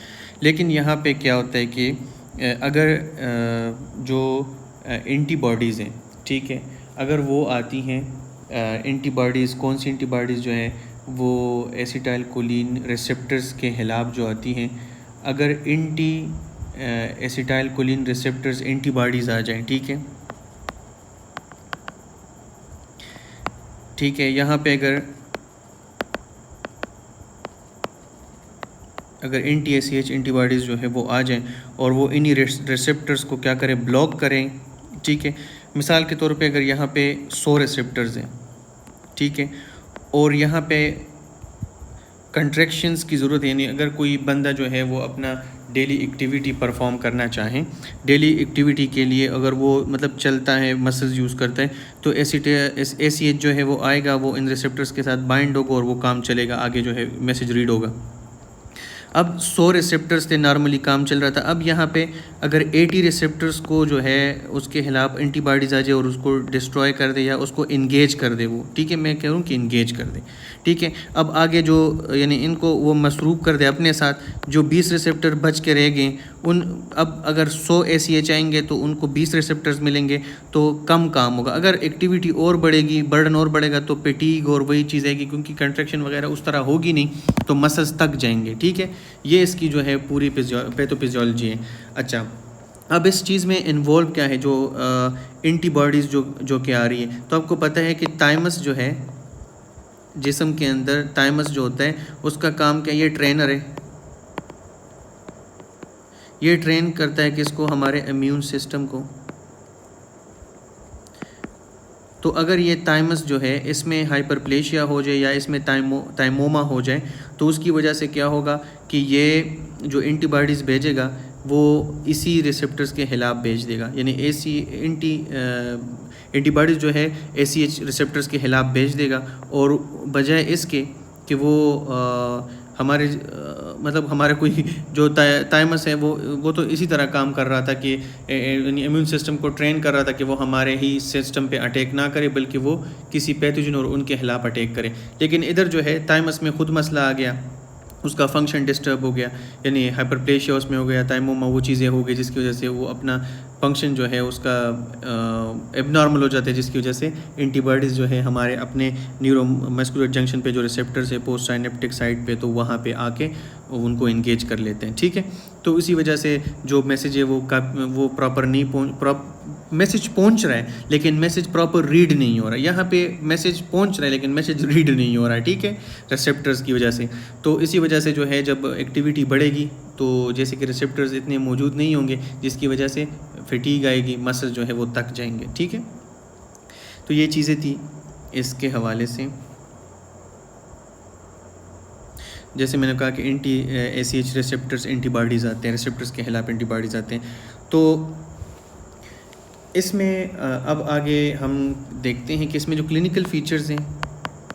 लेकिन यहाँ पे क्या होता है कि अगर जो एंटीबॉडीज़ हैं, ठीक है, अगर वो आती हैं, एंटीबॉडीज़, कौन सी एंटीबॉडीज़ जो है वो एसिटाइल कोलिन रिसेप्टर्स के खिलाफ जो आती हैं, अगर एसिटाइल कोलिन रिसेप्टर्स एंटीबॉडीज़ आ जाएँ, ठीक है, यहाँ पे अगर anti-ACH एंटीबॉडीज़ जो है वो आ जाएं और वो इन्हीं रिसेप्टर्स को क्या करें, ब्लॉक करें, ठीक है। मिसाल के तौर पे अगर यहाँ पे 100 रिसेप्टर्स हैं, ठीक है, और यहाँ पे कंट्रैक्शंस की ज़रूरत है, यानी अगर कोई बंदा जो है वो अपना डेली एक्टिविटी परफॉर्म करना चाहें, डेली एक्टिविटी के लिए अगर वो मतलब चलता है, मसल्स यूज़ करता है, तो ACH जो है वो आएगा, वो इन रिसेप्टर्स के साथ बाइंड होगा और वो काम चलेगा, आगे जो है मैसेज रीड होगा। अब 100 रिसेप्टर्स से नॉर्मली काम चल रहा था। अब यहाँ पे अगर 80 रिसेप्टर्स को जो है उसके खिलाफ एंटीबॉडीज़ आ जाए और उसको डिस्ट्रॉय कर दे या उसको इंगेज कर दे वो, ठीक है, मैं कह रहा हूँ कि इंगेज कर दे, ठीक है। अब आगे जो यानी इनको वो मसरूफ़ कर दे अपने साथ, जो 20 रिसेप्टर बच के रह गए उन, अब अगर 100 ACH आएंगे तो उनको 20 रिसेप्टर्स मिलेंगे, तो कम काम होगा। अगर एक्टिविटी और बढ़ेगी, बर्डन और बढ़ेगा, तो पेटीग और वही चीज़ आएगी, क्योंकि कंट्रैक्शन वगैरह उस तरह होगी नहीं, तो मसल्स थक जाएंगे, ठीक है। ये इसकी जो है पूरी पैथोफिजियोलॉजी है। अच्छा, अब इस चीज़ में इन्वॉल्व क्या है, जो एंटीबॉडीज़ जो कि आ रही है, तो आपको पता है कि थाइमस जो है जिस्म के अंदर, थाइमस जो होता है उसका काम क्या, ये ट्रेनर है, ये ट्रेन करता है किसको, हमारे इम्यून सिस्टम को। तो अगर ये थाइमस जो है इसमें हाइपरप्लेशिया हो जाए या इसमें थाइमोमा हो जाए, तो उसकी वजह से क्या होगा कि ये जो एंटीबॉडीज़ भेजेगा वो इसी रिसेप्टर्स के खिलाफ भेज देगा, यानी एंटीबॉडीज़ जो है ACH रिसेप्टर्स के खिलाफ भेज देगा, और बजाय इसके कि वो हमारे मतलब हमारा कोई जो थाइमस है वो तो इसी तरह काम कर रहा था कि इम्यून सिस्टम को ट्रेन कर रहा था कि वो हमारे ही सिस्टम पे अटैक ना करे, बल्कि वो किसी पैथोजन और उनके खिलाफ अटैक करे। लेकिन इधर जो है थाइमस में खुद मसला आ गया, उसका फंक्शन डिस्टर्ब हो गया, यानी हाइपरप्लेशिया उसमें हो गया, थाइमोमा वो चीज़ें हो गई जिसकी वजह से वो अपना फंक्शन जो है उसका एबनॉर्मल हो जाता है, जिसकी वजह से एंटीबॉडीज़ जो है हमारे अपने न्यूरोमस्कुलर जंक्शन पे जो रिसेप्टर्स है पोस्ट साइनेप्टिक साइट पे, तो वहाँ पे आके उनको इंगेज कर लेते हैं। ठीक है, तो इसी वजह से जो मैसेज है वो प्रॉपर नहीं मैसेज पहुंच रहा है लेकिन मैसेज प्रॉपर रीड नहीं हो रहा है। यहाँ पे मैसेज पहुंच रहा है लेकिन मैसेज रीड नहीं हो रहा है, ठीक है, रिसेप्टर्स की वजह से। तो इसी वजह से जो है जब एक्टिविटी बढ़ेगी तो जैसे कि रिसेप्टर्स इतने मौजूद नहीं होंगे, जिसकी वजह से फटीग आएगी, मसल जो है वो थक जाएंगे। ठीक है, तो ये चीज़ें थी इसके हवाले से। जैसे मैंने कहा कि एंटी ACH रिसेप्टर्स एंटीबॉडीज़ आते हैं, रिसेप्टर्स के खिलाफ एंटीबॉडीज़ आते हैं। तो इसमें अब आगे हम देखते हैं कि इसमें जो क्लिनिकल फ़ीचर्स हैं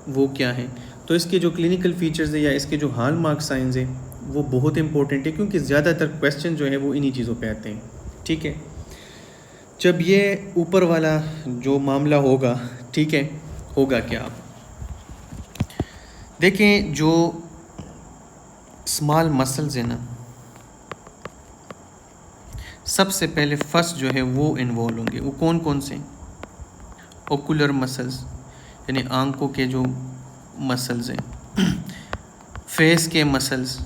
वो क्या हैं। तो इसके जो क्लिनिकल फ़ीचर्स हैं या इसके जो हॉलमार्क साइंस हैं वो बहुत इंपॉर्टेंट है, क्योंकि ज़्यादातर क्वेश्चन जो है वो इन्हीं चीज़ों पे आते हैं। ठीक है, जब ये ऊपर वाला जो मामला होगा, ठीक है, होगा क्या, आप देखें जो स्मॉल मसल्स है ना, सबसे पहले फर्स्ट जो है वो इन्वॉल्व होंगे। वो कौन कौन से? ओकुलर मसल्स यानी आंखों के जो मसल्स हैं, फेस के मसल्स,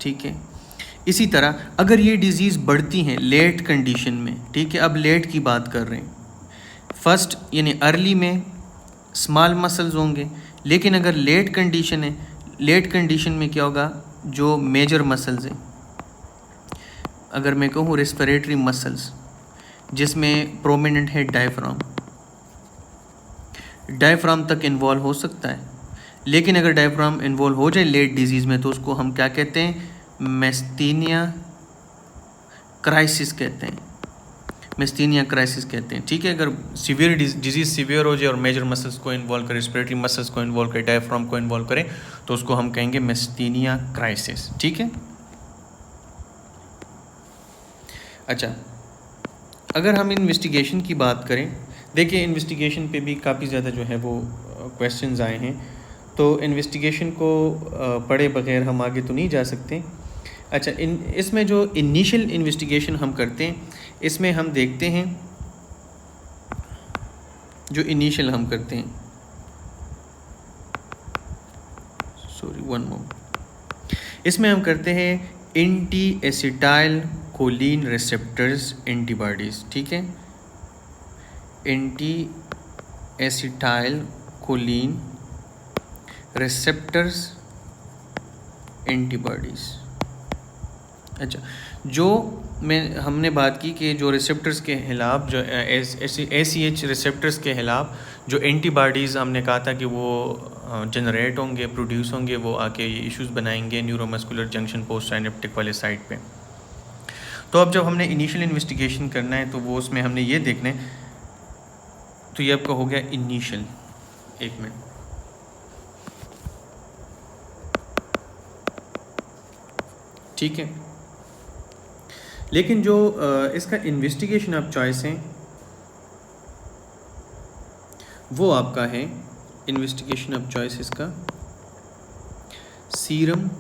ठीक है। इसी तरह अगर ये डिज़ीज़ बढ़ती हैं लेट कंडीशन में, ठीक है, अब लेट की बात कर रहे हैं, फर्स्ट यानी अर्ली में स्मॉल मसल्स होंगे, लेकिन अगर लेट कंडीशन है, लेट कंडीशन में क्या होगा, जो मेजर मसल्स हैं, अगर मैं कहूँ रेस्पिरेटरी मसल्स, जिसमें प्रोमिनेंट है डायफ्राम, डायफ्राम तक इन्वॉल्व हो सकता है। लेकिन अगर डायफ्राम इन्वॉल्व हो जाए लेट डिजीज़ में तो उसको हम क्या कहते हैं, मेस्थीनिया क्राइसिस कहते हैं, मेस्थीनिया क्राइसिस कहते हैं। ठीक है, अगर सीवियर डिजीज़ सीवियर हो जाए और मेजर मसल्स को इन्वॉल्व करे, रेस्पिरेटरी मसल्स को इन्वॉल्व करे, डायफ्राम को इन्वॉल्व करें, तो उसको हम कहेंगे मेस्थीनिया क्राइसिस। ठीक है, अच्छा, अगर हम इन्वेस्टिगेशन की बात करें, देखिए इन्वेस्टिगेशन पे भी काफ़ी ज़्यादा जो है वो क्वेश्चंस आए हैं, तो इन्वेस्टिगेशन को पढ़े बगैर हम आगे तो नहीं जा सकते। अच्छा, इसमें जो इनिशियल इन्वेस्टिगेशन हम करते हैं, इसमें हम देखते हैं, जो इनिशियल हम करते हैं, इसमें हम करते हैं anti acetyl Colin receptors antibodies. ठीक है, anti acetyl Colin receptors antibodies. अच्छा, जो हमने बात की कि जो रिसेप्टर्स के खिलाफ, जो ACH रिसेप्टर्स के खिलाफ जो एंटीबॉडीज़ हमने कहा था कि वो जनरेट होंगे, प्रोड्यूस होंगे, वो आके ये इश्यूज़ बनाएंगे न्यूरोमस्कुलर जंक्शन पोस्ट साइनेप्टिक वाले साइड पे। तो अब जब हमने इनिशियल इन्वेस्टिगेशन करना है तो वो उसमें हमने ये देखना है, तो ये आपका हो गया इनिशियल। एक मिनट, ठीक है, लेकिन जो इसका इन्वेस्टिगेशन ऑफ चॉइस है वो आपका है, इन्वेस्टिगेशन ऑफ चॉइस इसका सीरम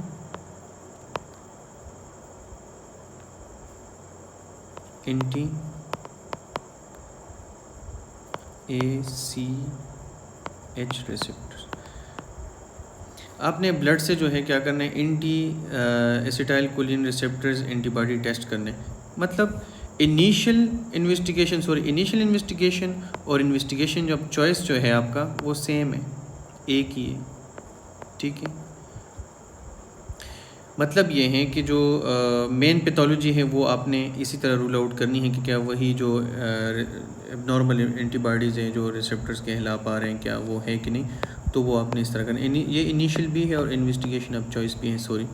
एंटी ACH रिसेप्टर। आपने ब्लड से जो है क्या करना है, anti acetyl Colin receptors antibody test करने। मतलब इनिशियल इन्वेस्टिगेशन और इन्वेस्टिगेशन ऑफ चॉइस जो है आपका वो सेम है, एक ही है। ठीक है, मतलब ये है कि जो मेन पैथोलॉजी है वो आपने इसी तरह रूल आउट करनी है कि क्या वही जो नॉर्मल एंटीबॉडीज़ हैं जो रिसेप्टर्स के खिलाफ आ रहे हैं क्या वो है कि नहीं, तो वो आपने इस तरह करना। ये इनिशियल भी है और इन्वेस्टिगेशन ऑफ चॉइस भी है। सॉरी,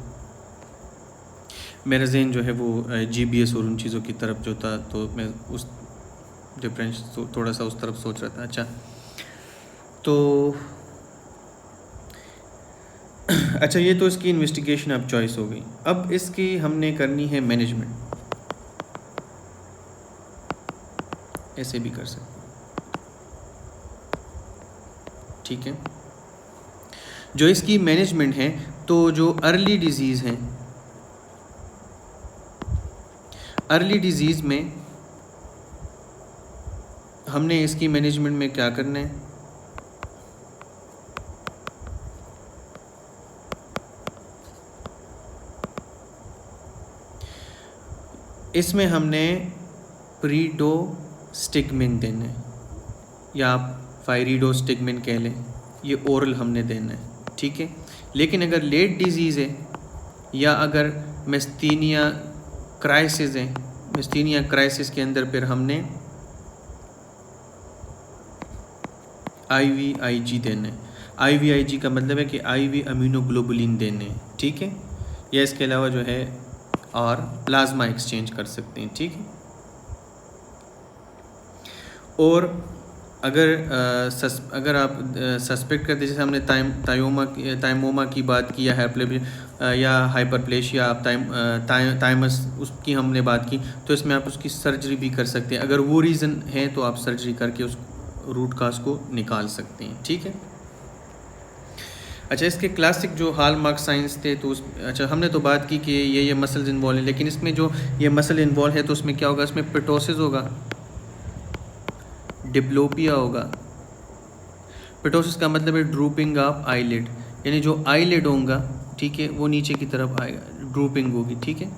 मेरा जहन जो है वो GBS और उन चीज़ों की तरफ जो था, तो मैं उस डिफरेंस थोड़ा सा उस तरफ सोच रहा था। अच्छा, तो अच्छा, ये तो इसकी इन्वेस्टिगेशन अब चॉइस हो गई। अब इसकी हमने करनी है मैनेजमेंट। ऐसे भी कर सकते हैं, ठीक है। जो इसकी मैनेजमेंट है, तो जो अर्ली डिजीज़ हैं, अर्ली डिजीज़ में हमने इसकी मैनेजमेंट में क्या करना है, इसमें हमने प्रीडोस्टिग्मिन देना है, या आप फायरिडोस्टिग्मिन कह लें, ये ओरल हमने देना है, ठीक है। लेकिन अगर लेट डिजीज़ है या अगर मेस्थीनिया क्राइसिस है, मेस्थीनिया क्राइसिस के अंदर फिर हमने IVIG देना है। IVIG का मतलब है कि IV अमीनोग्लोबुलिन देने हैं, ठीक है। या इसके अलावा जो है और प्लाज्मा एक्सचेंज कर सकते हैं, ठीक है। और अगर आप सस्पेक्ट करते, जैसे हमने थाइमोमा की बात की, या हाइपरप्लेशिया, आप थाइमस उसकी हमने बात की, तो इसमें आप उसकी सर्जरी भी कर सकते हैं। अगर वो रीज़न है तो आप सर्जरी करके उस रूट काज को निकाल सकते हैं, ठीक है। अच्छा, इसके क्लासिक जो हॉलमार्क साइंस थे, तो अच्छा हमने तो बात की कि ये मसल्स इन्वॉल्व हैं, लेकिन इसमें जो ये मसल इन्वॉल्व है तो उसमें क्या होगा, इसमें पिटोसिस होगा, डिप्लोपिया होगा। पिटोसिस का मतलब है ड्रूपिंग ऑफ आईलिड, यानी जो आईलिड होगा, ठीक है, वो नीचे की तरफ आएगा, ड्रूपिंग होगी, ठीक है।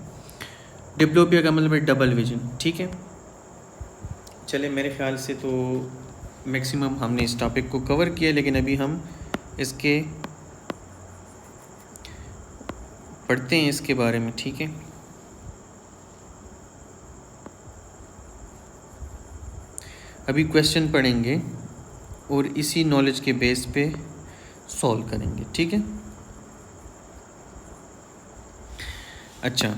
डिप्लोपिया का मतलब है डबल विजन, ठीक है। चले, मेरे ख्याल से तो मैक्सिमम हमने इस टॉपिक को कवर किया, लेकिन अभी हम इसके पढ़ते हैं इसके बारे में, ठीक है। अभी क्वेश्चन पढ़ेंगे और इसी नॉलेज के बेस पे सॉल्व करेंगे, ठीक है। अच्छा,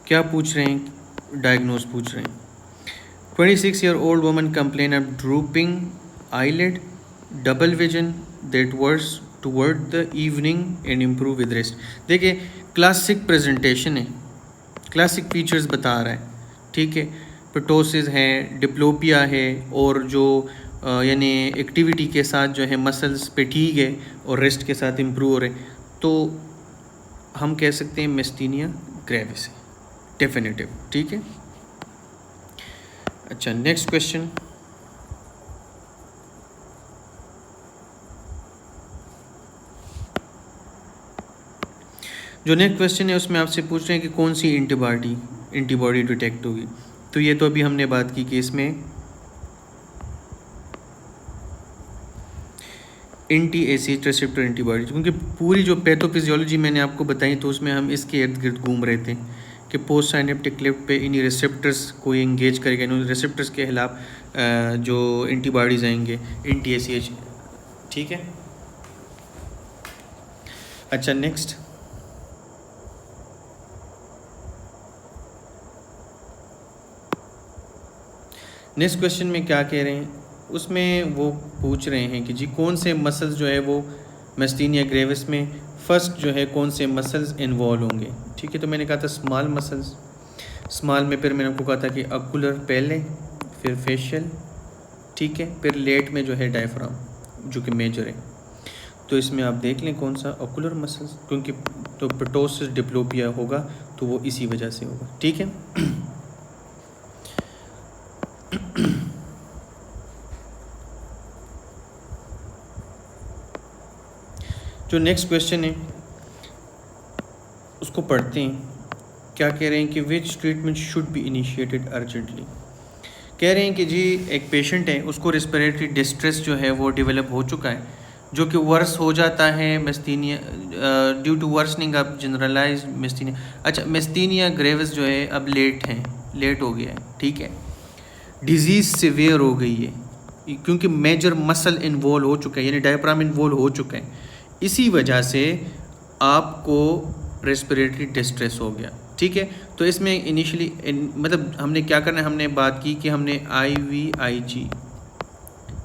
क्या पूछ रहे हैं, डायग्नोज पूछ रहे हैं। 26-year-old woman complain of drooping eyelid, double vision that worse toward the evening and improve with rest। देखिए, क्लासिक प्रेजेंटेशन है, क्लासिक फीचर्स बता रहा है, ठीक है। पिटोसिस है, डिप्लोपिया है, और जो यानी एक्टिविटी के साथ जो है मसल्स पे ठीक है और रेस्ट के साथ इम्प्रूव हो रहे, तो हम कह सकते हैं मेस्थीनिया ग्रेविस है, डेफिनेटिव, ठीक है। अच्छा, नेक्स्ट क्वेश्चन। जो नेक्स्ट क्वेश्चन है उसमें आपसे पूछ रहे हैं कि कौन सी एंटीबॉडी डिटेक्ट होगी। तो ये तो अभी हमने बात की कि इसमें एंटी एसिड रिसेप्टर एंटीबॉडी, क्योंकि पूरी जो पैथोफिजियोलॉजी मैंने आपको बताई तो उसमें हम इसके इर्द गिर्द घूम रहे थे कि पोस्ट साइनेप्टिक लिफ्ट पे इन्हीं रिसेप्टर्स को एंगेज करेगा, इन रिसेप्टर्स के खिलाफ जो एंटीबॉडीज़ आएंगे, एंटी ACH, ठीक है। अच्छा, नेक्स्ट। नेक्स्ट क्वेश्चन में क्या कह रहे हैं, उसमें वो पूछ रहे हैं कि जी कौन से मसल्स जो है वो मेस्थीनिया ग्रेविस में फर्स्ट जो है कौन से मसल्स इन्वॉल्व होंगे, ठीक है। तो मैंने कहा था स्मॉल मसल्स, स्मॉल में फिर मैंने आपको कहा था कि ऑकुलर पहले, फिर फेशियल, ठीक है, फिर लेट में जो है डायफ्राम जो कि मेजर है। तो इसमें आप देख लें कौन सा ऑकुलर मसल्स, क्योंकि तो पिटोसिस डिप्लोपिया होगा तो वो इसी वजह से होगा, ठीक है। जो नेक्स्ट क्वेश्चन है उसको पढ़ते हैं। क्या कह रहे हैं कि विच treatment should be initiated urgently. कह रहे हैं कि जी एक पेशेंट है, उसको रेस्पिरेटरी डिस्ट्रेस जो है वो डेवलप हो चुका है, जो कि वर्स हो जाता है myasthenia due to worsening of generalised myasthenia. अच्छा, मेस्थीनिया ग्रेविस जो है अब लेट हो गया है, ठीक है, डिजीज़ सिवियर हो गई है, क्योंकि मेजर मसल इन्वॉल्व हो चुका है, यानी डायफ्राम इन्वॉल्व हो चुका है, इसी वजह से आपको रेस्पिरेटरी डिस्ट्रेस हो गया, ठीक है। तो इसमें इनिशियली मतलब हमने क्या करना है, हमने बात की कि हमने IVIG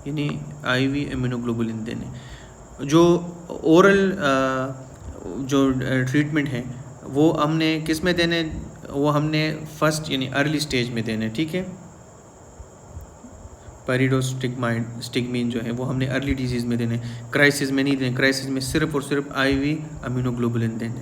यानी IV इम्यूनोग्लोबुलिन देने। जो ओरल जो ट्रीटमेंट है वो हमने किस में देने, वो हमने फर्स्ट यानी अर्ली स्टेज में देने, ठीक है। स्टिग्मीन जो है वो हमने अर्ली डिजीज़ में देने, क्राइसिस में नहीं देने। क्राइसिस में सिर्फ और सिर्फ IV इम्यूनोग्लोबुलिन देने।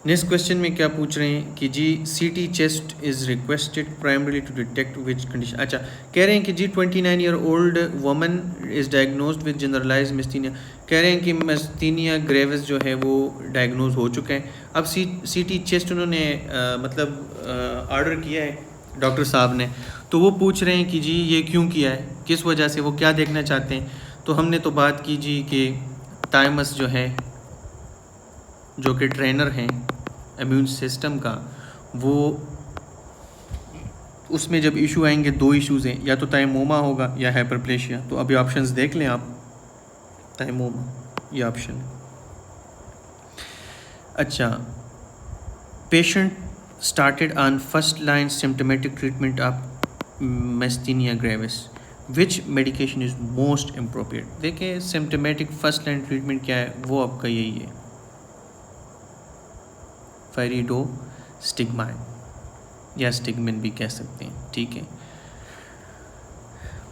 नेक्स्ट क्वेश्चन में क्या पूछ रहे हैं कि जी CT chest is requested primarily to detect which condition. अच्छा, कह रहे हैं कि जी 29 year old woman is diagnosed with generalise myasthenia. कह रहे हैं कि मिस्थीनिया ग्रेविस जो है वो डायग्नोज हो चुका है। अब CT चेस्ट उन्होंने मतलब ऑर्डर किया है डॉक्टर साहब ने, तो वो पूछ रहे हैं कि जी ये क्यों किया है, किस वजह से, वो क्या देखना चाहते हैं। तो हमने तो बात की जी कि थाइमस जो है, जो कि ट्रेनर हैं इम्यून सिस्टम का, वो उसमें जब इशू आएंगे, दो इश्यूज़ हैं, या तो थाइमोमा होगा या हाइपरप्लेशिया। तो अभी ऑप्शंस देख लें आप, थाइमोमा ये ऑप्शन। अच्छा, patient started on first line symptomatic treatment of Myasthenia gravis. Which medication is most appropriate? देखिए symptomatic first line treatment क्या है, वो आपका यही है, फायरिडोस्टिग्माइन या स्टिग्मिन भी कह सकते हैं, ठीक है।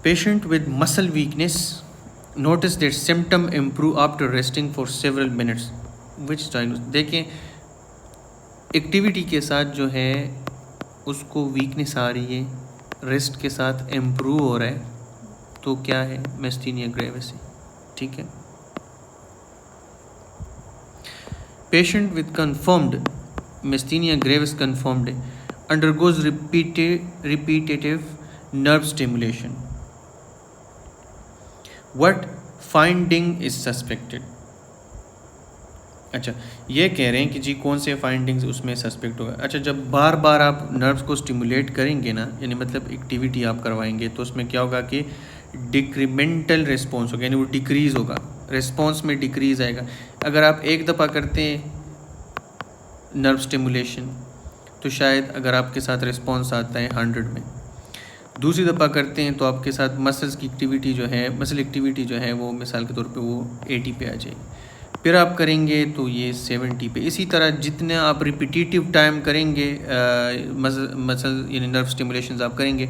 Patient with muscle weakness notice that symptom improve after resting for several minutes. Which diagnose, देखिए एक्टिविटी के साथ जो है उसको वीकनेस आ रही है, रेस्ट के साथ इम्प्रूव हो रहा है, तो क्या है, मिस्थीनिया ग्रेविस है, ठीक है। Patient with confirmed myasthenia gravis confirmed undergoes repetitive nerve stimulation. What finding is suspected. अच्छा, ये कह रहे हैं कि जी कौन से फाइंडिंग्स उसमें सस्पेक्ट होगा। अच्छा, जब बार बार आप नर्व्स को स्टिमुलेट करेंगे ना, यानी मतलब एक्टिविटी आप करवाएंगे, तो उसमें क्या होगा कि डिक्रीमेंटल रिस्पॉन्स होगा, यानी वो डिक्रीज़ होगा, रिस्पॉन्स में डिक्रीज़ आएगा। अगर आप एक दफ़ा करते हैं नर्व स्टिमुलेशन, तो शायद अगर आपके साथ रिस्पॉन्स आता है 100 में, दूसरी दफ़ा करते हैं तो आपके साथ मसल्स की एक्टिविटी जो है, मसल एक्टिविटी जो है वो मिसाल के तौर पे वो 80 पे आ जाएगी, फिर आप करेंगे तो ये 70 पे। इसी तरह जितने आप रिपीटेटिव टाइम करेंगे मसल यानी नर्व स्टिमुलेशन आप करेंगे,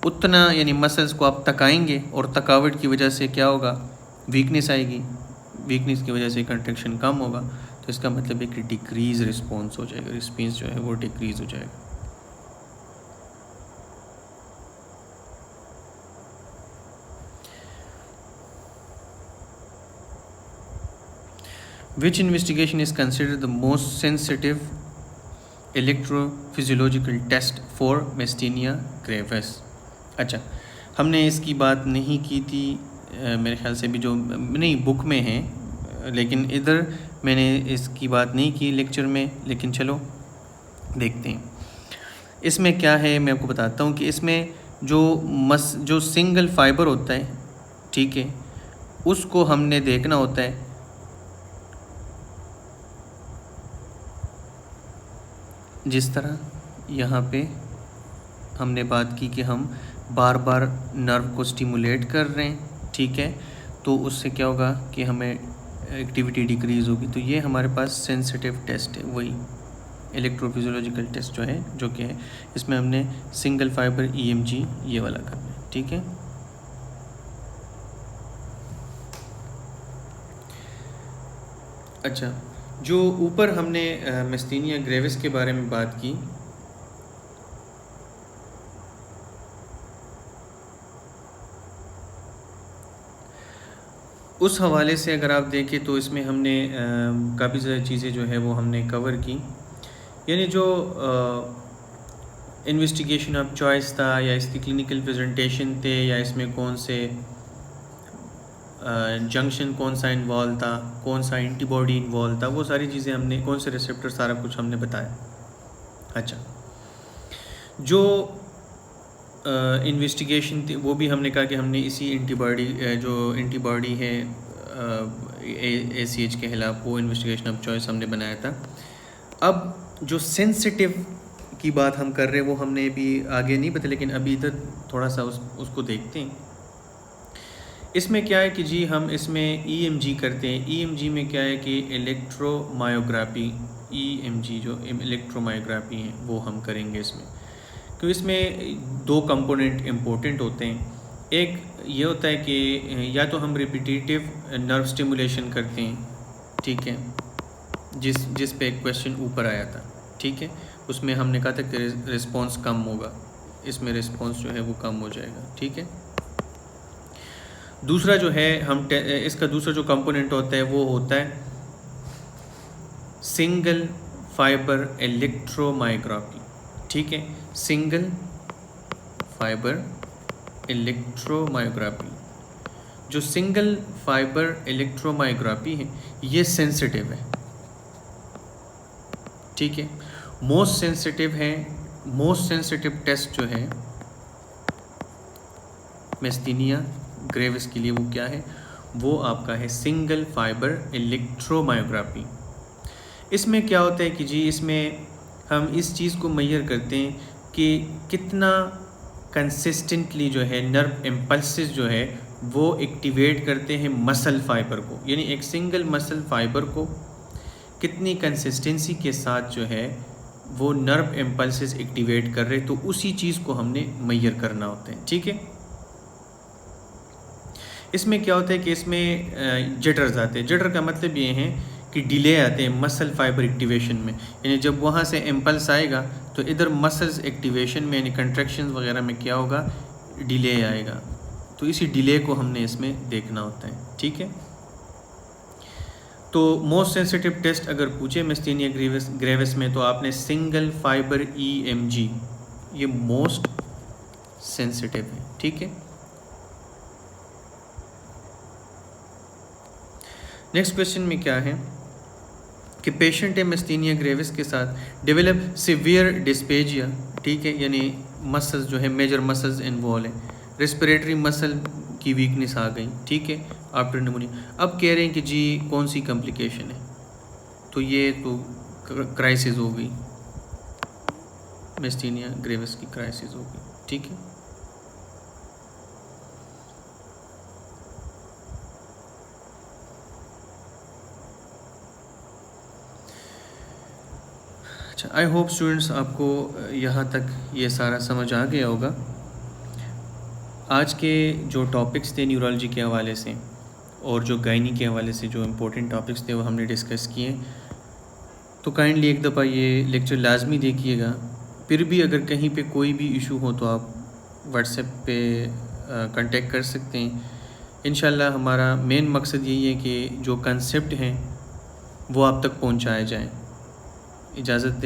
उतना यानी मसल्स को आप थकाएंगे, और थकावट की वजह से क्या होगा, वीकनेस आएगी, वीकनेस की वजह से कंट्रैक्शन कम होगा, तो इसका मतलब है कि डिक्रीज़ रिस्पॉन्स हो जाएगा, रिस्पॉन्स जो है वो डिक्रीज़ हो जाएगा। Which investigation is considered the most sensitive electrophysiological test for Myasthenia gravis? अच्छा, हमने इसकी बात नहीं की थी मेरे ख्याल से भी, जो नहीं बुक में है, लेकिन इधर मैंने इसकी बात नहीं की लेक्चर में, लेकिन चलो देखते हैं इसमें क्या है। मैं आपको बताता हूँ कि इसमें जो सिंगल फाइबर होता है, ठीक है, उसको हमने देखना होता है। जिस तरह यहाँ पे हमने बात की कि हम बार बार नर्व को स्टिमुलेट कर रहे हैं, ठीक है, तो उससे क्या होगा कि हमें एक्टिविटी डिक्रीज़ होगी। तो ये हमारे पास सेंसिटिव टेस्ट है, वही इलेक्ट्रोफिजियोलॉजिकल टेस्ट जो है, जो कि है इसमें हमने सिंगल फाइबर EMG ये वाला करना है, ठीक है। अच्छा, जो ऊपर हमने मिस्थीनिया ग्रेविस के बारे में बात की, उस हवाले से अगर आप देखें तो इसमें हमने काफ़ी ज़्यादा चीज़ें जो है वो हमने कवर की, यानी जो इन्वेस्टिगेशन ऑफ चॉइस था, या इसकी क्लिनिकल प्रेजेंटेशन थे, या इसमें कौन से जंक्शन कौन सा इन्वॉल्व था, कौन सा एंटीबॉडी इन्वॉल्व था, वो सारी चीज़ें हमने, कौन से रिसेप्टर, सारा कुछ हमने बताया। अच्छा, जो इन्वेस्टिगेशन थी वो भी हमने कहा कि हमने इसी एंटीबॉडी, जो एंटीबॉडी है ACH के खिलाफ, वो इन्वेस्टिगेशन ऑफ चॉइस हमने बनाया था। अब जो सेंसिटिव की बात हम कर रहे हैं वो हमने भी आगे नहीं बताया, लेकिन अभी इधर थोड़ा सा उसको देखते हैं। इसमें क्या है कि जी हम इसमें ईएमजी करते हैं। ईएमजी में क्या है कि इलेक्ट्रोमायोग्राफी, ईएमजी जो इलेक्ट्रोमायोग्राफी है वो हम करेंगे इसमें। तो इसमें दो कंपोनेंट इम्पोर्टेंट होते हैं। एक ये होता है कि या तो हम रिपीटेटिव नर्व स्टिमुलेशन करते हैं, ठीक है, जिस पे एक क्वेश्चन ऊपर आया था, ठीक है, उसमें हमने कहा था कि रिस्पॉन्स कम होगा, इसमें रिस्पॉन्स जो है वो कम हो जाएगा, ठीक है। दूसरा जो है इसका दूसरा जो कंपोनेंट होता है वो होता है सिंगल फाइबर इलेक्ट्रोमायोग्राफी, ठीक है, सिंगल फाइबर इलेक्ट्रोमायोग्राफी। जो सिंगल फाइबर इलेक्ट्रोमायोग्राफी है ये सेंसिटिव है, ठीक है। मोस्ट सेंसिटिव टेस्ट जो है मैस्थीनिया ग्रेविस के लिए वो क्या है, वो आपका है सिंगल फाइबर इलेक्ट्रोमायोग्राफी। इसमें क्या होता है कि जी इसमें हम इस चीज़ को मेजर करते हैं कि कितना कंसिस्टेंटली जो है नर्व इम्पल्सेस जो है वो एक्टिवेट करते हैं मसल फाइबर को, यानी एक सिंगल मसल फाइबर को कितनी कंसिस्टेंसी के साथ जो है वो नर्व इम्पल्सेस एक्टिवेट कर रहे, तो उसी चीज़ को हमने मेजर करना होता है, ठीक है। इसमें क्या होता है कि इसमें जिटर्स आते हैं। जिटर का मतलब ये है कि डिले आते हैं मसल फाइबर एक्टिवेशन में, यानी जब वहाँ से इम्पल्स आएगा तो इधर मसल्स एक्टिवेशन में यानी कंट्रैक्शंस वगैरह में क्या होगा, डिले आएगा, तो इसी डिले को हमने इसमें देखना होता है, ठीक है। तो मोस्ट सेंसिटिव टेस्ट अगर पूछे मैस्थीनिया ग्रेविस में तो आपने सिंगल फाइबर ईएमजी, ये मोस्ट सेंसिटिव है, ठीक है। नेक्स्ट क्वेश्चन में क्या है कि पेशेंट है मैस्थीनिया ग्रेविस के साथ डेवलप सिवियर डिस्पेजिया, ठीक है, यानी मसल्स जो है मेजर मसल्स इन्वॉल्व है, रेस्पिरेटरी मसल की वीकनेस आ गई, ठीक है, आफ्टर निमोनिया। अब कह रहे हैं कि जी कौन सी कॉम्प्लिकेशन है, तो ये तो क्राइसिस हो गई, मैस्थीनिया ग्रेविस की क्राइसिस हो गई, ठीक है। अच्छा, आई होप स्टूडेंट्स आपको यहाँ तक ये सारा समझ आ गया होगा। आज के जो टॉपिक्स थे न्यूरोलॉजी के हवाले से और जो गायनी के हवाले से जो इम्पोर्टेंट टॉपिक्स थे वो हमने डिस्कस किए, तो काइंडली एक दफ़ा ये लेक्चर लाजमी देखिएगा। फिर भी अगर कहीं पे कोई भी इशू हो तो आप व्हाट्सएप पे कांटेक्ट कर सकते हैं। इंशाल्लाह हमारा मेन मकसद यही है कि जो कंसेप्ट हैं वो आप तक पहुंचाए जाएं। इजाज़त